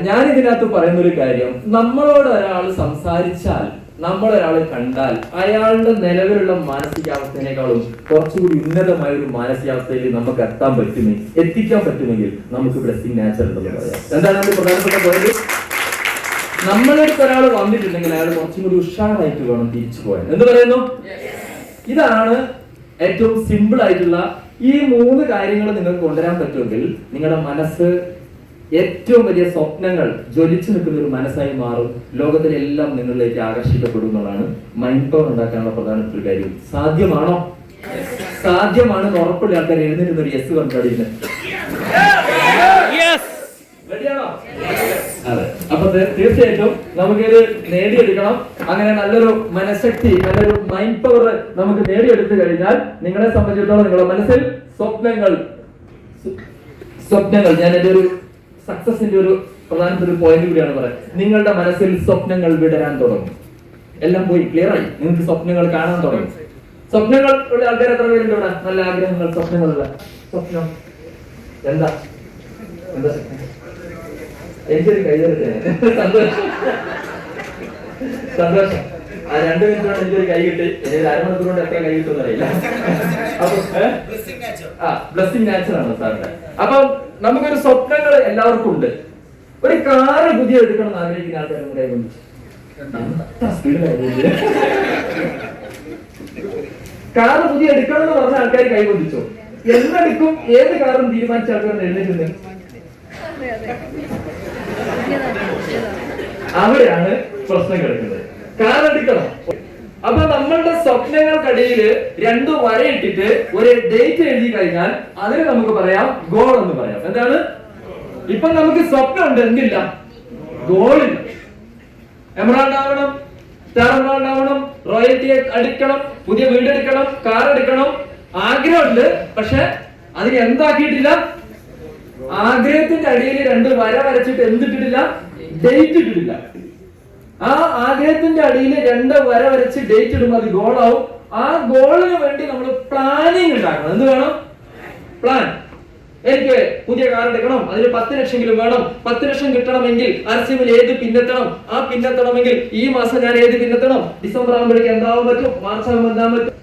ഞാൻ ഇതിനകത്ത് പറയുന്ന ഒരു കാര്യം, നമ്മളോട് ഒരാൾ സംസാരിച്ചാൽ, നമ്മളൊരാളെ കണ്ടാൽ അയാളുടെ നിലവിലുള്ള മാനസികാവസ്ഥേനേക്കാളും കുറച്ചുകൂടി ഉന്നതമായ ഒരു മാനസികാവസ്ഥയിൽ നമുക്ക് എത്തിക്കാൻ പറ്റുമെങ്കിൽ നമുക്ക് ബ്ലെസ്സിങ് നാച്ചർ ഉണ്ടെന്ന് പറയാം. എന്താണ് അതിന്റെ പ്രധാനപ്പെട്ട പോയത്? നമ്മളടുത്ത് ഒരാൾ വന്നിട്ടുണ്ടെങ്കിൽ അയാൾ കുറച്ചും കൂടി ഉഷാറായിട്ട് വേണം തിരിച്ചു പോകാൻ. എന്ത് പറയുന്നു? ഇതാണ് ഏറ്റവും സിമ്പിൾ ആയിട്ടുള്ള ഈ 3 കാര്യങ്ങൾ നിങ്ങൾക്ക് കൊണ്ടുവരാൻ പറ്റുമെങ്കിൽ നിങ്ങളുടെ മനസ്സ് ഏറ്റവും വലിയ സ്വപ്നങ്ങൾ ജ്വലിച്ചു നിൽക്കുന്ന ഒരു മനസ്സായി മാറും. ലോകത്തിലെല്ലാം നിങ്ങളിലേക്ക് ആകർഷിക്കപ്പെടും എന്നുള്ളതാണ് മൈൻഡ് പവർ ഉണ്ടാക്കാനുള്ള പ്രധാനപ്പെട്ട കാര്യം. സാധ്യമാണോ? സാധ്യമാണെന്ന് ഉറപ്പുള്ള ആൾക്കാർ എഴുന്നേറ്റ് ഒരു യെസ് കണ്ടാടിയിരുന്നു. റെഡിയാണോ? അതെ. അപ്പൊ തീർച്ചയായിട്ടും നമുക്കിത് നേടിയെടുക്കണം. അങ്ങനെ നല്ലൊരു മനഃശക്തി, നല്ലൊരു മൈൻഡ് പവർ നമുക്ക് നേടിയെടുത്തു കഴിഞ്ഞാൽ നിങ്ങളെ സംബന്ധിച്ചിടത്തോളം നിങ്ങളുടെ മനസ്സിൽ സ്വപ്നങ്ങൾ, ഞാൻ എന്റെ ഒരു സക്സസിന്റെ ഒരു പ്രധാനപ്പെട്ട ഒരു പോയിന്റ് കൂടിയാണ് പറയുന്നത്. നിങ്ങളുടെ മനസ്സിൽ സ്വപ്നങ്ങൾ വിടരാൻ തുടങ്ങും. എല്ലാം പോയി ക്ലിയർ ആയി, നിങ്ങൾക്ക് സ്വപ്നങ്ങൾ കാണാൻ തുടങ്ങും. സ്വപ്നങ്ങൾ ഉള്ള ആൾക്കാർ എത്ര പേരുണ്ട് ഇവിടെ? നല്ല ആഗ്രഹങ്ങൾ, സ്വപ്നങ്ങളുള്ള. സ്വപ്നം എന്താ? എനിക്കൊരു കൈ തരട്ടെ. സന്തോഷം. ആ 2 മിനിറ്റ് കൊണ്ട് എനിക്കൊരു കൈ കിട്ടി. ഇനി 1/2 മണിക്കൂർ കൊണ്ട് എത്ര കൈ കിട്ടുമെന്ന് അറിയില്ല. അപ്പൊ ബ്ലെസ്സിങ് നാച്ചർ ആണ് സാറിന്റെ. അപ്പൊ നമുക്കൊരു സ്വപ്നങ്ങൾ എല്ലാവർക്കും ഉണ്ട്. ഒരു കാറ് പുതിയ എടുക്കണം എന്ന് ആഗ്രഹിക്കുന്ന ആൾക്കാർ നമ്മുടെ കാറ് പുതിയ എടുക്കണം എന്ന് പറഞ്ഞ ആൾക്കാർ കൈവന്നിച്ചോ? എന്നെടുക്കും? ഏത് കാറും തീരുമാനിച്ച ആൾക്കാർ എഴുന്നേറ്റുന്നത് അവിടെയാണ് പ്രശ്നം കിടക്കുന്നത്. കാർ എടുക്കണം. അപ്പൊ നമ്മളുടെ സ്വപ്നങ്ങൾക്കിടയിൽ 2 വരയിട്ടിട്ട് ഒരു ഡേറ്റ് എഴുതി കഴിഞ്ഞാൽ അതിന് നമുക്ക് പറയാം ഗോൾ എന്ന് പറയാം. എന്താണ്? ഇപ്പൊ നമുക്ക് സ്വപ്നം ഉണ്ട്, എന്തില്ല? ഗോളില്ല. എമറാൾഡ് ആവണം, സ്റ്റാർ എമറാൾഡ് ആവണം, റോയൽറ്റി അടിക്കണം, പുതിയ വീട് എടുക്കണം, കാർ എടുക്കണം, ആഗ്രഹമുണ്ട്. പക്ഷെ അതിന് എന്താക്കിയിട്ടില്ല? ആഗ്രഹത്തിന്റെ അടിയിൽ 2 വര വരച്ചിട്ട് എന്തിട്ടിട്ടില്ല? ഡേറ്റ് ഇട്ടിട്ടില്ല. ആ ആഗ്രഹത്തിന്റെ അടിയിൽ 2 വര വരച്ച് ഡേറ്റ് ഇടുമ്പോൾ അത് ഗോളാവും. ആ ഗോളിന് വേണ്ടി നമ്മൾ പ്ലാനിങ് ഉണ്ടാക്കണം. എന്ത് വേണം? പ്ലാൻ. എനിക്ക് പുതിയ കാർ എടുക്കണം, അതിന് 10 ലക്ഷമെങ്കിലും വേണം. 10 ലക്ഷം കിട്ടണമെങ്കിൽ RCMൽ ഏത് പിന്നെത്തണം? ആ പിന്നെത്തണമെങ്കിൽ ഈ മാസം ഞാൻ ഏത് പിന്നെത്തണം? ഡിസംബർ ആകുമ്പോഴേക്ക് എന്താവാൻ പറ്റും? മാർച്ച് ആകുമ്പോൾ എന്താൻ പറ്റും?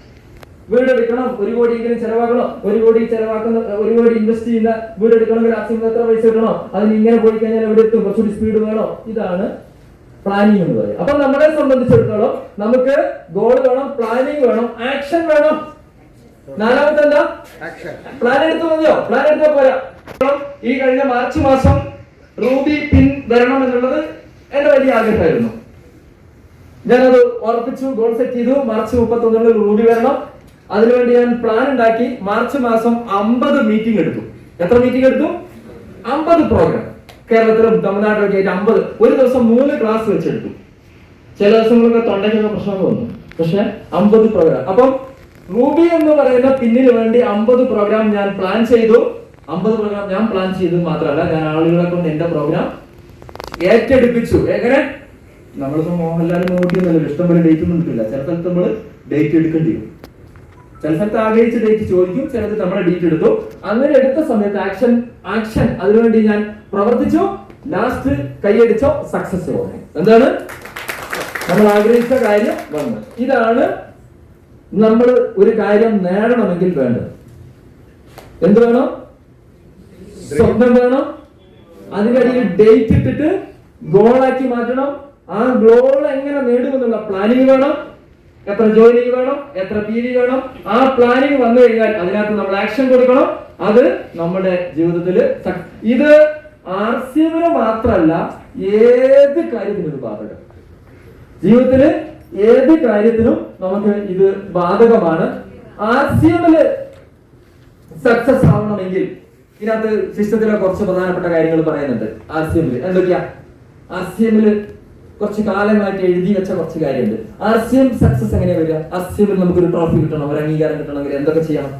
വീട് എടുക്കണം, 1 കോടിയെങ്കിലും ചെലവാക്കണം. 1 കോടി ചെലവാക്കുന്ന, 1 കോടി ഇൻവെസ്റ്റ് ചെയ്യുന്ന വീട് എടുക്കണമെങ്കിൽ RCM എത്ര പൈസ കിട്ടണം? അതിന് ഇങ്ങനെ പോയി കഴിഞ്ഞാൽ എവിടെ എത്തും? കുറച്ചുകൂടി സ്പീഡ് വേണം. ഇതാണ് പ്ലാനിങ് എന്ന് പറയും. അപ്പൊ നമ്മളെ സംബന്ധിച്ചിടത്തോളം നമുക്ക് ഗോൾ വേണം, പ്ലാനിങ് വേണം, ആക്ഷൻ വേണം. നാലാമത്തെ എന്താ? പ്ലാൻ എടുത്ത് മതിയോ? പ്ലാൻ എടുത്താൽ പോരാ. ഈ കഴിഞ്ഞ മാർച്ച് മാസം റൂബി പിൻ വരണം എന്നുള്ളത് എന്റെ വലിയ ആഗ്രഹമായിരുന്നു. ഞാനത് ഉറപ്പിച്ചു, ഗോൾ സെറ്റ് ചെയ്തു. മാർച്ച് 31 റൂബി വരണം. അതിനുവേണ്ടി ഞാൻ പ്ലാൻ ഉണ്ടാക്കി. മാർച്ച് മാസം 50 മീറ്റിംഗ് എടുത്തു. എത്ര മീറ്റിംഗ് എടുത്തു? 50 പ്രോഗ്രാം. കേരളത്തിലും തമിഴ്നാട്ടിലൊക്കെ ആയിട്ട് 50. ഒരു ദിവസം 3 ക്ലാസ് വെച്ചെടുത്തു. ചില ദിവസങ്ങളൊക്കെ തൊണ്ടയ്ക്കൊക്കെ പ്രശ്നങ്ങൾ വന്നു. പക്ഷെ 50 പ്രോഗ്രാം. അപ്പം റൂബി എന്ന് പറയുന്ന പിന്നിന് വേണ്ടി 50 പ്രോഗ്രാം ഞാൻ പ്ലാൻ ചെയ്തു. 50 പ്രോഗ്രാം ഞാൻ പ്ലാൻ ചെയ്തു മാത്രമല്ല, ഞാൻ ആളുകളെ കൊണ്ട് എന്റെ പ്രോഗ്രാം ഏറ്റെടുപ്പിച്ചു. എങ്ങനെ? നമ്മളിപ്പോ മോഹൻലാലിന് നോക്കിയൊന്നുമല്ലോ, ഇഷ്ടംപോലെ ഡേറ്റ് ഒന്നും കിട്ടില്ല. ചില സ്ഥലത്ത് നമ്മൾ ഡേറ്റ് എടുക്കേണ്ടി വരും. ചില സ്ഥലത്ത് ആഗ്രഹിച്ച് ഡേറ്റ് ചോദിക്കും, ചിലത് നമ്മുടെ ഡേറ്റ് എടുത്തു. അങ്ങനെ എടുത്ത സമയത്ത് ആക്ഷൻ അതിനുവേണ്ടി ഞാൻ പ്രവർത്തിച്ചു. ലാസ്റ്റ് കൈയടിച്ചോ, സക്സസ് തോന്നി. എന്താണ്? നമ്മൾ ആഗ്രഹിച്ച കാര്യം വന്നു. ഇതാണ് നമ്മൾ ഒരു കാര്യം നേടണമെങ്കിൽ വേണ്ടത്. എന്ത് വേണം? സ്വപ്നം വേണം. അതിനിടയിൽ ഡേറ്റ് ഇട്ടിട്ട് ഗോളാക്കി മാറ്റണം. ആ ഗോൾ എങ്ങനെ നേടുമെന്നുള്ള പ്ലാനിങ് വേണം. എത്ര ജോയിനിങ് വേണം, എത്ര PV വേണം. ആ പ്ലാനിങ് വന്നു കഴിഞ്ഞാൽ അതിനകത്ത് നമ്മൾ ആക്ഷൻ കൊടുക്കണം. അത് നമ്മുടെ ജീവിതത്തിൽ ഇത് RCM മാത്രമല്ല, ഏത് കാര്യത്തിനും ഇത് ബാധകം. ജീവിതത്തില് ഏത് കാര്യത്തിനും നമുക്ക് ഇത് ബാധകമാണ്. RCM സക്സസ് ആവണമെങ്കിൽ ഇതിനകത്ത് സിസ്റ്റത്തിലെ കുറച്ച് പ്രധാനപ്പെട്ട കാര്യങ്ങൾ പറയുന്നുണ്ട്. RCM എന്തൊക്കെയാ? RCM കുറച്ച് കാലമായിട്ട് എഴുതി വെച്ച കുറച്ച് കാര്യമുണ്ട്. RCM സക്സസ് എങ്ങനെയാ വരിക? RCM നമുക്കൊരു ട്രോഫി കിട്ടണം, ഒരു അംഗീകാരം കിട്ടണമെങ്കിൽ എന്തൊക്കെ ചെയ്യണം?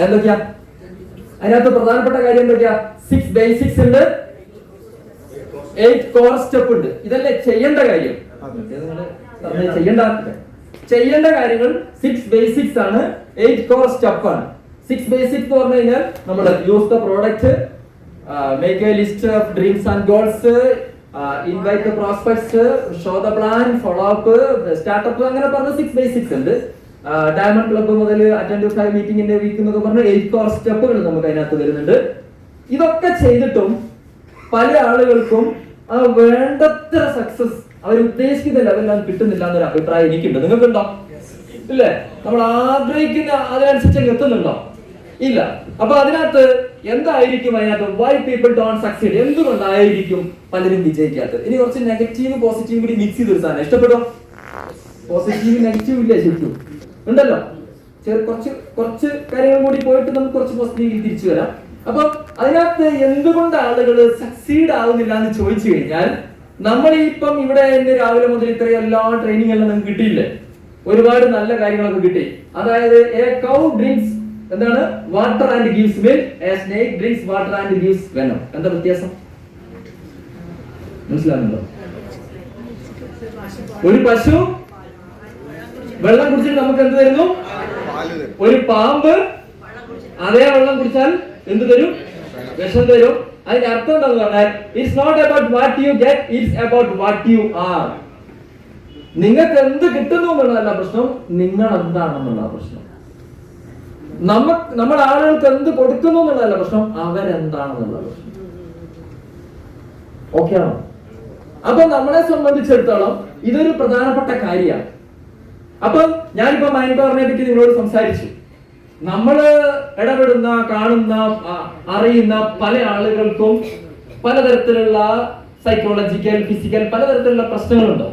എന്തൊക്കെയാ അതിനകത്ത് പ്രധാനപ്പെട്ട കാര്യം? എന്തൊക്കെയാ? 6 ബേസിക്സ് ഉണ്ട്, 8 കോർ സ്റ്റെപ്പ് ഉണ്ട്. ഇതല്ലേ ചെയ്യേണ്ട കാര്യം. ചെയ്യേണ്ട കാര്യങ്ങൾ 6 ബേസിക്സ് ആണ്, 8 കോർ സ്റ്റെപ്പ് ആണ്. 6 ബേസിക്സ് എന്ന് പറഞ്ഞു കഴിഞ്ഞാൽ നമ്മൾ use the product, make A list of dreams and goals, invite the prospects, show the plan, follow up, startup, അങ്ങനെ പറഞ്ഞ 6 ബേസിക്സ് ഉണ്ട്. ഡയമണ്ട് ക്ലബ്ബ് മുതൽ അറ്റൻഡ് 5 മീറ്റിംഗിന്റെ വീക്ക് എന്നൊക്കെ പറഞ്ഞ 8 കോർ സ്റ്റെപ്പുകൾ നമുക്ക് അതിനകത്ത് വരുന്നുണ്ട്. ഇതൊക്കെ ചെയ്തിട്ടും പല ആളുകൾക്കും ആ വേണ്ടത്ര സക്സസ് അവർ ഉദ്ദേശിക്കുന്ന ലെവലിലാണ് കിട്ടുന്നില്ല എന്നൊരു അഭിപ്രായം എനിക്കുണ്ട്. നിങ്ങൾക്കുണ്ടോ? ഇല്ലേ? നമ്മൾ ആഗ്രഹിക്കുന്ന അതിനനുസരിച്ച് എത്തുന്നുണ്ടോ? ഇല്ല. അപ്പൊ അതിനകത്ത് എന്തായിരിക്കും അതിനകത്ത് വൈ പീപ്പിൾ ഡോണ്ട് സക്സീഡ്? എന്തുകൊണ്ടായിരിക്കും പലരും വിജയിക്കാത്തത്? ഇനി കുറച്ച് നെഗറ്റീവ് പോസിറ്റീവ് കൂടി മിക്സ് ചെയ്ത് സാധനം ഇഷ്ടപ്പെട്ടോ? പോസിറ്റീവ് നെഗറ്റീവ് ഇല്ലേ? ശരിക്കും ഉണ്ടല്ലോ. കുറച്ച് കാര്യങ്ങൾ കൂടി പോയിട്ട് നമുക്ക് കുറച്ച് പോസിറ്റീവ് തിരിച്ചു വരാം. അപ്പൊ അതിനകത്ത് എന്തുകൊണ്ട് ആളുകൾ സക്സീഡ് ആവുന്നില്ല എന്ന് ചോദിച്ചു കഴിഞ്ഞാൽ, നമ്മൾ ഇപ്പം ഇവിടെ രാവിലെ മുതൽ ഇത്രയും എല്ലാ ട്രെയിനിങ് എല്ലാം നമുക്ക് കിട്ടിയില്ലേ? ഒരുപാട് നല്ല കാര്യങ്ങളൊക്കെ കിട്ടി. അതായത് എ കൗ ഡ്രിങ്ക്സ് എന്താണ്? Water and gives milk, A snake drinks water and gives venom. എന്താ വ്യത്യാസം? മനസ്സിലാകുന്നുണ്ടോ? ഒരു പശു വെള്ളം കുടിച്ചിട്ട് നമുക്ക് എന്ത് തരുന്നു? ഒരു പാമ്പ് അതേ വെള്ളം കുടിച്ചാൽ എന്ത് തരും? വിഷം തരും. അതിന്റെ അർത്ഥം എന്താണെന്ന് പറഞ്ഞാൽ, it's not about what you get, it's about what you are. നിങ്ങൾക്ക് എന്ത് കിട്ടുന്നു എന്നുള്ളതല്ല പ്രശ്നം, നിങ്ങൾ എന്താണെന്നുള്ള പ്രശ്നം. നമ്മൾ ആളുകൾക്ക് എന്ത് കൊടുക്കുന്നു എന്നുള്ളതല്ല പ്രശ്നം, അവരെന്താണെന്നുള്ള പ്രശ്നം. ഓക്കെ ആണോ? അപ്പൊ നമ്മളെ സംബന്ധിച്ചിടത്തോളം ഇതൊരു പ്രധാനപ്പെട്ട കാര്യമാണ്. അപ്പൊ ഞാനിപ്പോ മൈൻഡ് പവറിനെ പറ്റി നിങ്ങളോട് സംസാരിച്ചു. നമ്മള് ഇടപെടുന്ന, കാണുന്ന, അറിയുന്ന പല ആളുകൾക്കും പലതരത്തിലുള്ള സൈക്കോളജിക്കൽ, ഫിസിക്കൽ പലതരത്തിലുള്ള പ്രശ്നങ്ങളുണ്ടോ?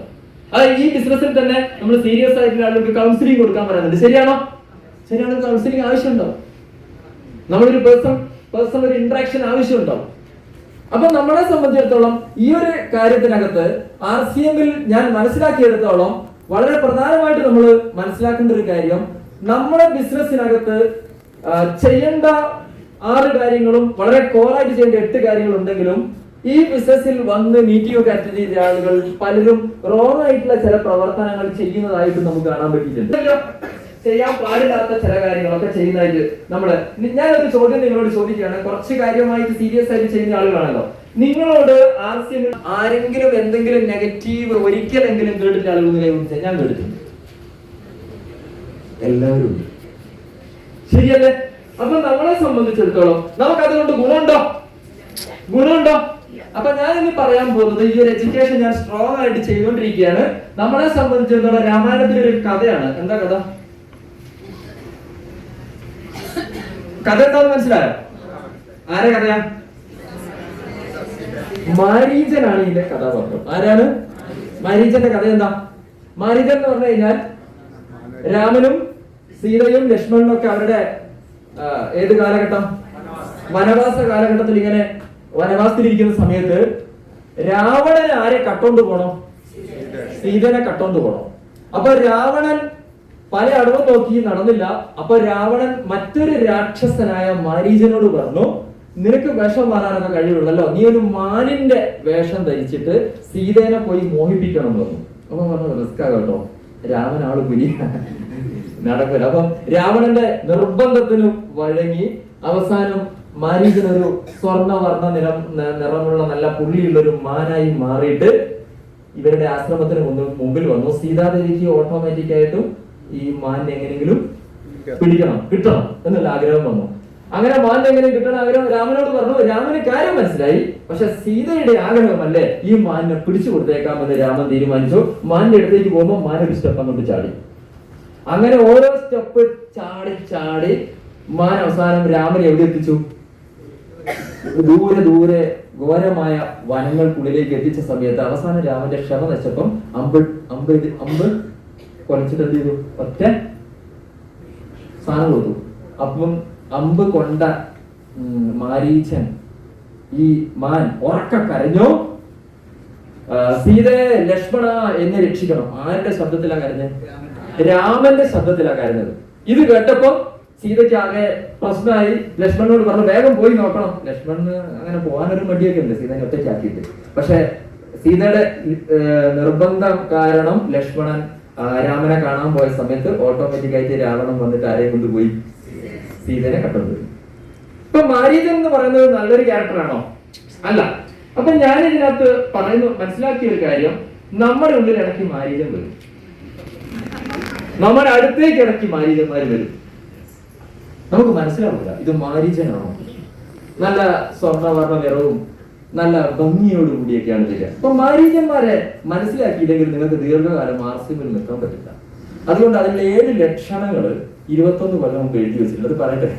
അത് ഈ ബിസിനസ്സിൽ തന്നെ നമ്മൾ സീരിയസ് ആയിട്ടുള്ള ആളുകൾക്ക് കൗൺസിലിംഗ് കൊടുക്കാൻ പറയുന്നുണ്ട്. ശരിയാണോ? ശരിയാണ്. കൗൺസിലിംഗ് ആവശ്യമുണ്ടോ? നമ്മളൊരു പേഴ്സൺ ഒരു ഇന്ററാക്ഷൻ ആവശ്യമുണ്ടോ? അപ്പൊ നമ്മളെ സംബന്ധിച്ചിടത്തോളം ഈ ഒരു കാര്യത്തിനകത്ത് RCM ഞാൻ മനസ്സിലാക്കിയെടുത്തോളം വളരെ പ്രധാനമായിട്ട് നമ്മൾ മനസ്സിലാക്കേണ്ട ഒരു കാര്യം, നമ്മുടെ ബിസിനസ്സിനകത്ത് ചെയ്യേണ്ട 6 കാര്യങ്ങളും വളരെ കോറായിട്ട് ചെയ്യേണ്ട 8 കാര്യങ്ങളുണ്ടെങ്കിലും ഈ ബിസിനസ്സിൽ വന്ന് മീറ്റിംഗ് ഒക്കെ അറ്റൻഡ് ചെയ്ത ആളുകൾ പലരും റോങ് ആയിട്ടുള്ള ചില പ്രവർത്തനങ്ങൾ ചെയ്യുന്നതായിട്ട് നമുക്ക് കാണാൻ പറ്റിയിട്ടുണ്ട്. ചെയ്യാൻ പാടില്ലാത്ത ചില കാര്യങ്ങളൊക്കെ ചെയ്യുന്നതായിട്ട് ഞാനൊരു ചോദ്യം നിങ്ങളോട് ചോദിക്കുകയാണ്. കുറച്ച് കാര്യമായിട്ട് സീരിയസ് ആയിട്ട് ചെയ്യുന്ന ആളുകളാണല്ലോ. നിങ്ങളോട് RCM ആരെങ്കിലും എന്തെങ്കിലും നെഗറ്റീവ് ഒരിക്കലെങ്കിലും കേട്ടിട്ട് ആളുകൾ കൈവരിച്ചാൽ ഞാൻ കേട്ടിട്ടുണ്ട്. എല്ലാവരും ശരിയല്ലേ? അപ്പൊ നമ്മളെ സംബന്ധിച്ചിടത്തോളം നമുക്ക് അതുകൊണ്ട് ഗുണമുണ്ടോ? അപ്പൊ ഞാൻ ഇനി പറയാൻ പോകുന്നത്, ഈ ഒരു എഡ്യൂക്കേഷൻ ഞാൻ സ്ട്രോങ് ആയിട്ട് ചെയ്തുകൊണ്ടിരിക്കുകയാണ്. നമ്മളെ സംബന്ധിച്ചിടത്തോളം രാമായണത്തിലെ ഒരു കഥയാണ്. എന്താ കഥ? കഥ എന്താന്ന് മനസ്സിലായോ? ആരെ കഥയാ? മാരീചനാണ് ഇതിന്റെ കഥാപാത്രം. ആരാണ് മാരീചന്റെ കഥ? എന്താ മാരീചൻ എന്ന് പറഞ്ഞു കഴിഞ്ഞാൽ രാമനും സീതയും ലക്ഷ്മണനും ഒക്കെ അവരുടെ ഏത് കാലഘട്ടം? വനവാസ കാലഘട്ടത്തിൽ ഇങ്ങനെ വനവാസത്തിലിരിക്കുന്ന സമയത്ത് രാവണന് ആരെ കട്ടോണ്ട് പോണം? സീതനെ കട്ടോണ്ട് പോണം. അപ്പൊ രാവണൻ പല അടവും നോക്കി നടന്നില്ല. അപ്പൊ രാവണൻ മറ്റൊരു രാക്ഷസനായ മാരീചനോട് പറഞ്ഞു, നിനക്ക് വേഷം മാറാനൊക്കെ കഴിവുള്ളല്ലോ, നീ ഒരു മാനിന്റെ വേഷം ധരിച്ചിട്ട് സീതേനെ പോയി മോഹിപ്പിക്കണം എന്ന് പറഞ്ഞു. അപ്പൊ പറഞ്ഞു റിസ്ക് ആകട്ടോ, രാമൻ ആള് പുലി നടക്കില്ല. അപ്പം രാവണന്റെ നിർബന്ധത്തിന് വഴങ്ങി അവസാനം മാരീചൻ ഒരു സ്വർണ്ണവർണ്ണ നിറമുള്ള നല്ല പുള്ളിയുള്ള ഒരു മാനായി മാറിയിട്ട് ഇവരുടെ ആശ്രമത്തിന് മുമ്പിൽ വന്നു. സീതാദേവിക്ക് ഓട്ടോമാറ്റിക് ആയിട്ടും ഈ മാൻ എങ്ങനെയെങ്കിലും കിട്ടണം എന്നുള്ള ആഗ്രഹം വന്നു. അങ്ങനെ മാൻ എങ്ങനെ കിട്ടണം ആഗ്രഹം രാമനോട് പറഞ്ഞു. രാമന് കാര്യം മനസ്സിലായി. പക്ഷെ സീതയുടെ ആഗ്രഹമല്ലേ ഈ മാനിനെ പിടിച്ചു കൊടുത്തേക്കാമെന്ന് രാമൻ തീരുമാനിച്ചു. മാനിന്റെ അടുത്തേക്ക് പോകുമ്പോൾ മാൻ ഒരു സ്റ്റെപ്പ് അങ്ങോട്ട് ചാടി. അങ്ങനെ ഓരോ സ്റ്റെപ്പ് ചാടി മാൻ അവസാനം രാമനെ എവിടെ എത്തിച്ചു? ദൂരെ ഘോരമായ വനങ്ങൾക്കുള്ളിലേക്ക് എത്തിച്ച സമയത്ത് അവസാനം രാമന്റെ ക്ഷമ നശിച്ചപ്പം അമ്പ് കൊലച്ചിട്ട് എന്ത് ചെയ്തു? ഒറ്റ സാധനം കൊടുത്തു. അപ്പം അമ്പ് കൊണ്ട മാരീചൻ ഈ മാൻ ഉറക്ക കരഞ്ഞു, സീതയെ ലക്ഷ്മണ എന്നെ രക്ഷിക്കണം. ആരുടെ ശബ്ദത്തിലാ കരഞ്ഞത്? രാമന്റെ ശബ്ദത്തിലാ കരഞ്ഞത്. ഇത് കേട്ടപ്പോ സീതയ്ക്ക് ആകെ പ്രശ്നമായി. ലക്ഷ്മണനോട് പറഞ്ഞു വേഗം പോയി നോക്കണം. ലക്ഷ്മണന് അങ്ങനെ പോകാനൊരു മടിയൊക്കെ ഉണ്ട് സീതനെ ഒറ്റയ്ക്കാക്കിയിട്ട്. പക്ഷെ സീതയുടെ നിർബന്ധം കാരണം ലക്ഷ്മണൻ രാമനെ കാണാൻ പോയ സമയത്ത് ഓട്ടോമാറ്റിക് ആയിട്ട് രാവണൻ വന്നിട്ട് ആരെയും കൊണ്ടുപോയി? സീതനെ കണ്ടുപോയി. ഇപ്പൊ മാരീചൻ എന്ന് പറയുന്നത് നല്ലൊരു ക്യാരക്ടറാണോ? അല്ല. അപ്പൊ ഞാൻ ഇതിനകത്ത് മനസ്സിലാക്കിയ ഒരു കാര്യം, നമ്മുടെ ഉള്ളിൽ ഇടയ്ക്ക് മാരീചൻ വരും, നമ്മുടെ അടുത്തേക്ക് ഇടയ്ക്ക് മാരീചന്മാര് വരും. നമുക്ക് മനസ്സിലാവില്ല ഇത് മാരീചനാണോ. നല്ല സ്വർണ്ണവർണ്ണ നിറവും നല്ല ഭംഗിയോട് കൂടിയൊക്കെയാണ് വരിക. അപ്പൊ മാരീചന്മാരെ മനസ്സിലാക്കിയില്ലെങ്കിൽ നിങ്ങൾക്ക് ദീർഘകാലം ആർസിമിൽ നിൽക്കാൻ പറ്റില്ല. അതുകൊണ്ട് അതിന്റെ 7 ലക്ഷണങ്ങൾ 21 കൊല്ലം മുമ്പ് എഴുതി വെച്ചിട്ടുണ്ട്. അത് പറയട്ടെ.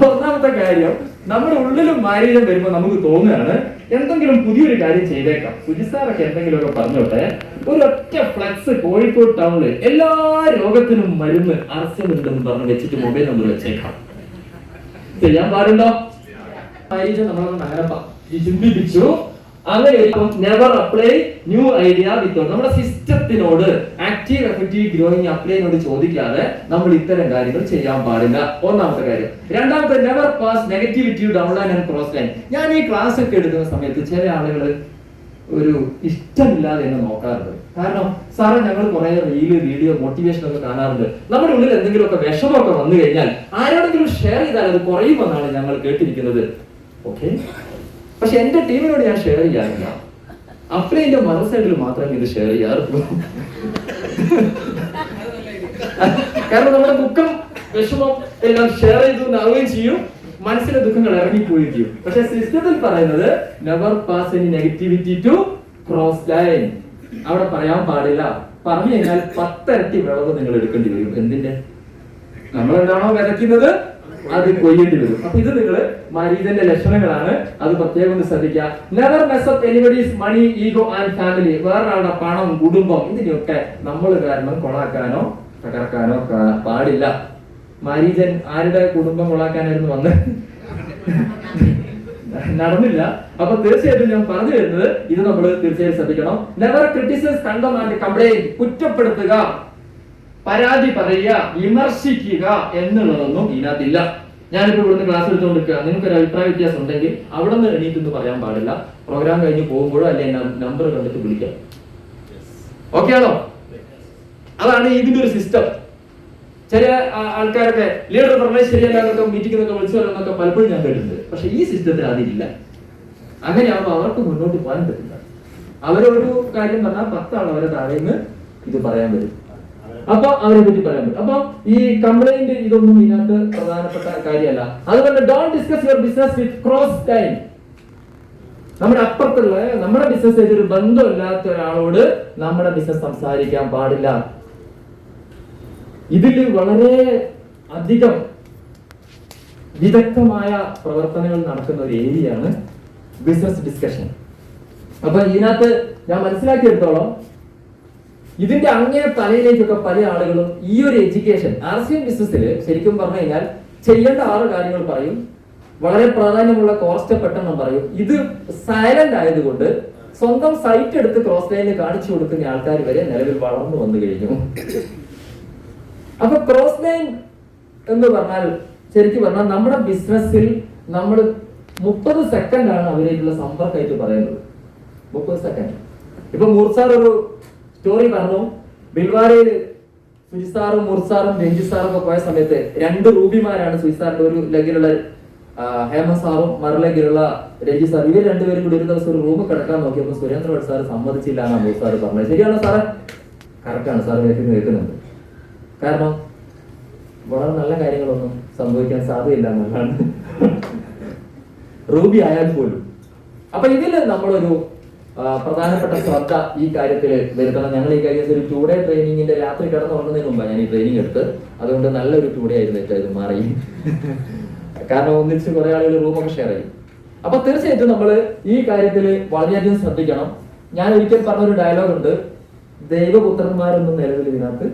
ഒന്നാമത്തെ കാര്യം, നമ്മുടെ ഉള്ളിലും മാരീചൻ വരുമ്പോൾ നമുക്ക് തോന്നുകയാണ് എന്തെങ്കിലും പുതിയൊരു കാര്യം ചെയ്തേക്കാം. സുജിസാറൊക്കെ എന്തെങ്കിലുമൊക്കെ പറഞ്ഞോട്ടെ. ഒരൊറ്റ ഫ്ലക്സ് കോഴിക്കോട് ടൗണിൽ എല്ലാ രോഗത്തിനും മരുന്ന് ആർസിമുണ്ടെന്ന് പറഞ്ഞ് വെച്ചിട്ട് മൊബൈൽ നമ്പർ വെച്ചേക്കാം. ചെയ്യാൻ പാടുണ്ടോ? മാരീചൻ നമ്മളൊന്ന് അങ്ങനെ ചിന്തിപ്പിച്ചു. അങ്ങനെ never apply new idea without നമ്മുടെ സിസ്റ്റത്തിനോട് ആക്റ്റീവ് എഫക്റ്റീവ് ഗ്രോയിങ് അപ്ലൈനോട് ചോദിക്കാതെ നമ്മൾ ഇത്തരം കാര്യങ്ങൾ ചെയ്യാൻ പാടില്ല. ഒന്നാമത്തെ കാര്യം. രണ്ടാമത്തെ, never pass negativity down line and cross line. ഞാൻ ഈ ക്ലാസ് ഒക്കെ എടുക്കുന്ന സമയത്ത് ചില ആളുകൾ ഒരു ഇഷ്ടമില്ലാതെ എന്നെ നോക്കാറുണ്ട്. കാരണം സാറേ ഞങ്ങൾ കുറെ റീല് വീഡിയോ മോട്ടിവേഷൻ ഒക്കെ കാണാറുണ്ട്. നമ്മുടെ ഉള്ളിൽ എന്തെങ്കിലുമൊക്കെ വിഷമമൊക്കെ വന്നു കഴിഞ്ഞാൽ ആരോടെങ്കിലും ഷെയർ ചെയ്താൽ അത് കുറയുമെന്നാണ് ഞങ്ങൾ കേട്ടിരിക്കുന്നത്. ഓക്കെ, പക്ഷെ എന്റെ ടീമിനോട് ഞാൻ ഷെയർ ചെയ്യാറില്ല. അപ്ലൈന്റെ മറുസൈഡിൽ മാത്രമേ ഇത് ഷെയർ ചെയ്യാറുള്ളൂ. കാരണം നമ്മുടെ ദുഃഖം വിഷമം എല്ലാം ഷെയർ ചെയ്തു ആവുകയും ചെയ്യും, മനസ്സിലെ ദുഃഖങ്ങൾ ഇറങ്ങിപ്പോവുകയും ചെയ്യും. പക്ഷെ സിസ്റ്റത്തിൽ പറയുന്നത് never pass any negativity to cross line. അവിടെ പറയാൻ പാടില്ല. പറഞ്ഞു കഴിഞ്ഞാൽ 10 ഇരട്ടി വിളവ് നിങ്ങൾ എടുക്കേണ്ടി വരും. എന്തിന്റെ? നമ്മൾ എന്താണോ വിതയ്ക്കുന്നത് അത് കൊയ്യേണ്ടി വരും. അപ്പൊ ഇത് നിങ്ങൾ മാരീചന്റെ ലക്ഷണങ്ങളാണ്. അത് പ്രത്യേകം ഒന്ന് ശ്രദ്ധിക്കുക. Never mess up anybody's money, ego and family. വേറൊരാളുടെ പണം, കുടുംബം, ഇതിനൊക്കെ നമ്മൾ കാരണം കൊളാക്കാനോ തകർക്കാനോ പാടില്ല. മാരീചൻ ആരുടെ കുടുംബം കൊളാക്കാനായിരുന്നു വന്ന് നടന്നില്ല. അപ്പൊ തീർച്ചയായിട്ടും ഞാൻ പറഞ്ഞു വരുന്നത് ഇത് നമ്മൾ തീർച്ചയായും ശ്രദ്ധിക്കണം. നെവർ ക്രിറ്റിസൈസ്, കണ്ടം ആൻഡ് കംപ്ലൈന്റ്. കുറ്റപ്പെടുത്തുക, പരാതി പറയുക, വിമർശിക്കുക എന്നുള്ളതൊന്നും ഇതിനകത്തില്ല. ഞാനിപ്പോ ഇവിടുന്ന് ക്ലാസ് എടുത്തുകൊണ്ടിരിക്കുക, നിങ്ങൾക്കൊരു അഭിപ്രായ വ്യത്യാസം ഉണ്ടെങ്കിൽ അവിടെ നിന്ന് എണീറ്റെന്ന് പറയാൻ പാടില്ല. പ്രോഗ്രാം കഴിഞ്ഞ് പോകുമ്പോഴോ അല്ലെങ്കിൽ നമ്പർ കണ്ടിട്ട് വിളിക്കാം. ഓക്കെ ആണോ? അതാണ് ഇതിന്റെ ഒരു സിസ്റ്റം. ചില ആൾക്കാരൊക്കെ ലീഡർ പറഞ്ഞാൽ ശരിയല്ലാതൊക്കെ മീറ്റിംഗ് വിളിച്ചു വരുന്നൊക്കെ പലപ്പോഴും ഞാൻ കേട്ടിട്ടുണ്ട്. പക്ഷെ ഈ സിസ്റ്റത്തിൽ അതില്ല. അങ്ങനെയാവുമ്പോൾ അവർക്ക് മുന്നോട്ട് പോകാൻ പറ്റില്ല. അവരൊരു കാര്യം പറഞ്ഞാൽ 10 ആൾ അവരെ താഴേന്ന് ഇത് പറയാൻ വരും. അപ്പൊ അവരെ പറ്റി പറയാൻ പറ്റും. അപ്പൊ ഈ കംപ്ലൈന്റ് ഇതൊന്നും ഇതിനകത്ത് പ്രധാനപ്പെട്ട കാര്യമല്ല. അതുകൊണ്ട് don't discuss your business with cross line. നമ്മുടെ അപ്പുറത്തുള്ള നമ്മുടെ ബിസിനസ് ആയിട്ട് ഒരു ബന്ധമില്ലാത്ത ഒരാളോട് നമ്മുടെ ബിസിനസ് സംസാരിക്കാൻ പാടില്ല. ഇതിൽ വളരെ അധികം വിദഗ്ധമായ പ്രവർത്തനങ്ങൾ നടക്കുന്ന ഒരു ഏരിയയാണ് ബിസിനസ് ഡിസ്കഷൻ. അപ്പൊ ഇതിനകത്ത് ഞാൻ മനസ്സിലാക്കിയെടുത്തോളം ഇതിന്റെ അങ്ങേ തലയിലേക്കൊക്കെ പല ആളുകളും ഈ ഒരു എഡ്യൂക്കേഷൻ RCM ബിസിനസ്സിൽ ശരിക്കും പറഞ്ഞു കഴിഞ്ഞാൽ ചെയ്യേണ്ട 6 കാര്യങ്ങൾ പറയും, വളരെ പ്രാധാന്യമുള്ള കോസ്റ്റ് പെട്ടെന്ന് പറയും. ഇത് സൈലന്റ് ആയതുകൊണ്ട് സ്വന്തം സൈറ്റ് എടുത്ത് ക്രോസ് ലൈനിൽ കാണിച്ചു കൊടുക്കുന്ന ആൾക്കാർ വരെ നിലവിൽ വളർന്നു വന്നു കഴിഞ്ഞു. അപ്പൊ ക്രോസ് ലൈൻ എന്ന് പറഞ്ഞാൽ ശരിക്കും പറഞ്ഞാൽ നമ്മുടെ ബിസിനസ്സിൽ നമ്മൾ 30 സെക്കൻഡാണ് അവരായിട്ടുള്ള സമ്പർക്കമായിട്ട് പറയുന്നത്. 30 സെക്കൻഡ്. ഇപ്പൊ മൂർസാർ ഒരു സ്റ്റോറി പറഞ്ഞു, ബിൽവാരയിൽ സുജിസാറും മൂർസാറും രഞ്ജിസാറും ഒക്കെ പോയ സമയത്ത് 2 റൂബിമാരാണ് സുജിസാറിന്റെ ഒരു ലെഗിലുള്ള ഹേമസാറും മറുലെഗിലുള്ള രഞ്ജിസാർ, ഇവർ രണ്ടുപേരും കൂടി ഒരു ദിവസം ഒരു റൂം കിടക്കാൻ നോക്കിയപ്പോൾ സുരേന്ദ്രഭട്ട് സാർ സമ്മതിച്ചില്ല എന്നാണ് മൂർസാർ പറഞ്ഞത്. ശരിയാണോ സാറേ? കറക്റ്റാണ് സാർ, കേൾക്കുന്നുണ്ട്. കാരണം വളരെ നല്ല കാര്യങ്ങളൊന്നും സംഭവിക്കാൻ സാധ്യതയില്ല എന്നുള്ളതാണ് റൂബി ആയാൽ പോലും. അപ്പൊ ഇതിൽ നമ്മളൊരു പ്രധാനപ്പെട്ട ശ്രദ്ധ ഈ കാര്യത്തിൽ വരുത്തണം. ഞങ്ങൾ ഈ കാര്യം ഒരു 2 ഡേ ട്രെയിനിങ്ങിന്റെ രാത്രി കിടന്നുറങ്ങുന്നതിന് മുമ്പാണ് ഞാൻ ഈ ട്രെയിനിങ് എടുത്ത്. അതുകൊണ്ട് നല്ലൊരു 2 ഡേ ആയിരുന്നു ഇത് മാറി. കാരണം ഒന്നിച്ച് കുറെ ആളുകൾ റൂമൊക്കെ ഷെയർ ചെയ്യും. അപ്പൊ തീർച്ചയായിട്ടും നമ്മൾ ഈ കാര്യത്തിൽ വളരെയധികം ശ്രദ്ധിക്കണം. ഞാൻ ഒരിക്കൽ പറഞ്ഞൊരു ഡയലോഗ് ഉണ്ട്, ദൈവപുത്രന്മാരൊന്നും നിലവിൽ ഇതിനകത്ത്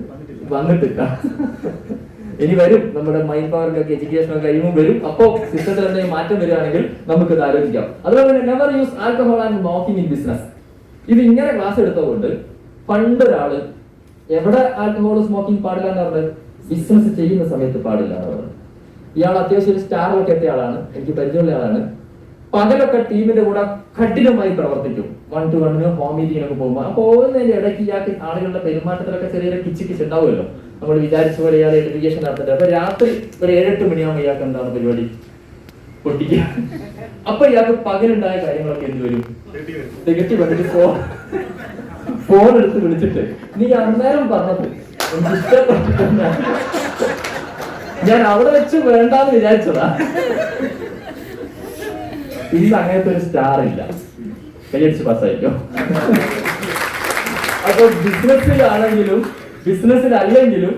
വന്നിട്ടില്ല. ഇനി വരും, നമ്മുടെ മൈൻഡ് പവറിന്റെ എഡ്യൂക്കേഷൻ കഴിയുമ്പോൾ വരും. അപ്പോ സിസ്റ്റത്തിൽ എന്തെങ്കിലും മാറ്റം വരികയാണെങ്കിൽ നമുക്ക് ഇത് ആലോചിക്കാം. അതുപോലെ തന്നെ never use alcohol and smoking in business. ഇത് ഇങ്ങനെ ക്ലാസ് എടുത്തതുകൊണ്ട് പണ്ടൊരാള് എവിടെ ആൽക്കഹോൾ സ്മോക്കിംഗ് പാടില്ല എന്ന് പറഞ്ഞത് ബിസിനസ് ചെയ്യുന്ന സമയത്ത് പാടില്ല എന്ന് പറഞ്ഞത്. ഇയാൾ അത്യാവശ്യം ഒരു സ്റ്റാറിലൊക്കെ എത്തിയ ആളാണ്, എനിക്ക് പരിചയമുള്ള ആളാണ്. പകലൊക്കെ ടീമിന്റെ കൂടെ കഠിനമായി പ്രവർത്തിക്കും. 1 to 1 ഹോം മീറ്റിങ്ങിനൊക്കെ പോകുമ്പോൾ ആ പോകുന്നതിന്റെ ഇടയ്ക്ക് ഇയാൾക്ക് ആളുകളുടെ പെരുമാറ്റത്തിലൊക്കെ ചെറിയ കിച്ച് ഉണ്ടാവുമല്ലോ. നമ്മൾ വിചാരിച്ച പോലെ ഇയാൾ എഡ്യൂക്കേഷൻ നടത്തിട്ട് അപ്പൊ രാത്രി ഒരു 7-8 മണിയാകുമ്പോൾ ഇയാൾക്ക് എന്താണ് പരിപാടി? പൊട്ടിക്കുക. അപ്പൊ ഇയാൾക്ക് പകലുണ്ടായ കാര്യങ്ങളൊക്കെ എന്ത് വരും? തികട്ടി വന്നിട്ട് ഫോൺ എടുത്ത് വിളിച്ചിട്ട് നീ അന്നേരം പറഞ്ഞത് എനിക്ക് ഇഷ്ടപ്പെട്ടിട്ടില്ല, ഞാൻ അവിടെ വെച്ച് വേണ്ടാന്ന് വിചാരിച്ചതാ. ഇന്ന് അങ്ങനത്തെ ഒരു സ്റ്റാർ ഇല്ല. കൈയടിച്ച് പാസ്സായിരിക്കും. അപ്പൊ ബിസിനസ്സിലാണെങ്കിലും ബിസിനസ്സിലല്ലെങ്കിലും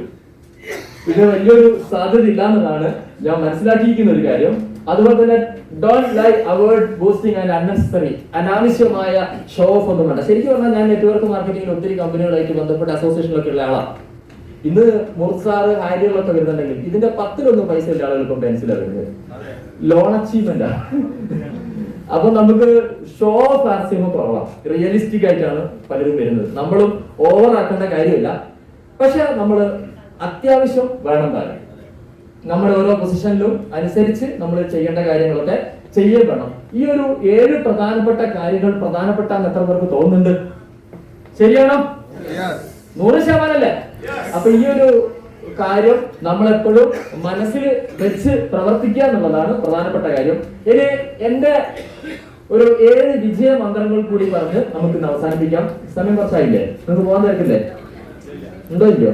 ഇത് വലിയൊരു സാധ്യത ഇല്ല എന്നതാണ് ഞാൻ മനസ്സിലാക്കിയിരിക്കുന്ന ഒരു കാര്യം. അതുപോലെ തന്നെ don't lie avoid boasting and unnecessary, അനാവശ്യമായ ഷോ ഓഫ് ഒന്നും വേണ്ട. ശരിക്കും പറഞ്ഞാൽ ഞാൻ നെറ്റ്വർക്ക് മാർക്കറ്റിംഗിൽ ഒത്തിരി കമ്പനികളായിട്ട് ബന്ധപ്പെട്ട അസോസിയേഷനിലൊക്കെ ഉള്ള ആളാണ്. ഇന്ന് മുർസാറ് ഹാരികളൊക്കെ വരുന്നുണ്ടെങ്കിൽ ഇതിന്റെ 10-1 പൈസ ഉള്ള ആളുകൾക്കും പെൻസിലാണ് വരുന്നത്. ലോൺ അച്ചീവ്മെന്റ് ആണ്. അപ്പൊ നമുക്ക് ഷോ ഓഫ് ആർസിയം കുറവാണ്. റിയലിസ്റ്റിക് ആയിട്ടാണ് പലരും വരുന്നത്. നമ്മളും ഓവർ ആക്കേണ്ട കാര്യമില്ല. പക്ഷെ നമ്മൾ അത്യാവശ്യം വേണം താരം. നമ്മുടെ ഓരോ പൊസിഷനിലും അനുസരിച്ച് നമ്മൾ ചെയ്യേണ്ട കാര്യങ്ങളൊക്കെ ചെയ്യണം. ഈ ഒരു 7 പ്രധാനപ്പെട്ട കാര്യങ്ങൾ പ്രധാനപ്പെട്ടാന്ന് എത്ര പേർക്ക് തോന്നുന്നുണ്ട്? ശരിയാണോ? 100% അല്ലേ? അപ്പൊ ഈ ഒരു കാര്യം നമ്മളെപ്പോഴും മനസ്സിൽ വെച്ച് പ്രവർത്തിക്കുക എന്നുള്ളതാണ് പ്രധാനപ്പെട്ട കാര്യം. ഇനി എന്റെ ഒരു 7 വിജയ മന്ത്രങ്ങൾ കൂടി പറഞ്ഞ് നമുക്ക് ഇന്ന് അവസാനിപ്പിക്കാം. സമയം കുറച്ചായില്ലേ? നിങ്ങൾക്ക് പോകാൻ തരത്തില്ലേ? ഉണ്ടോ ഇല്ലയോ?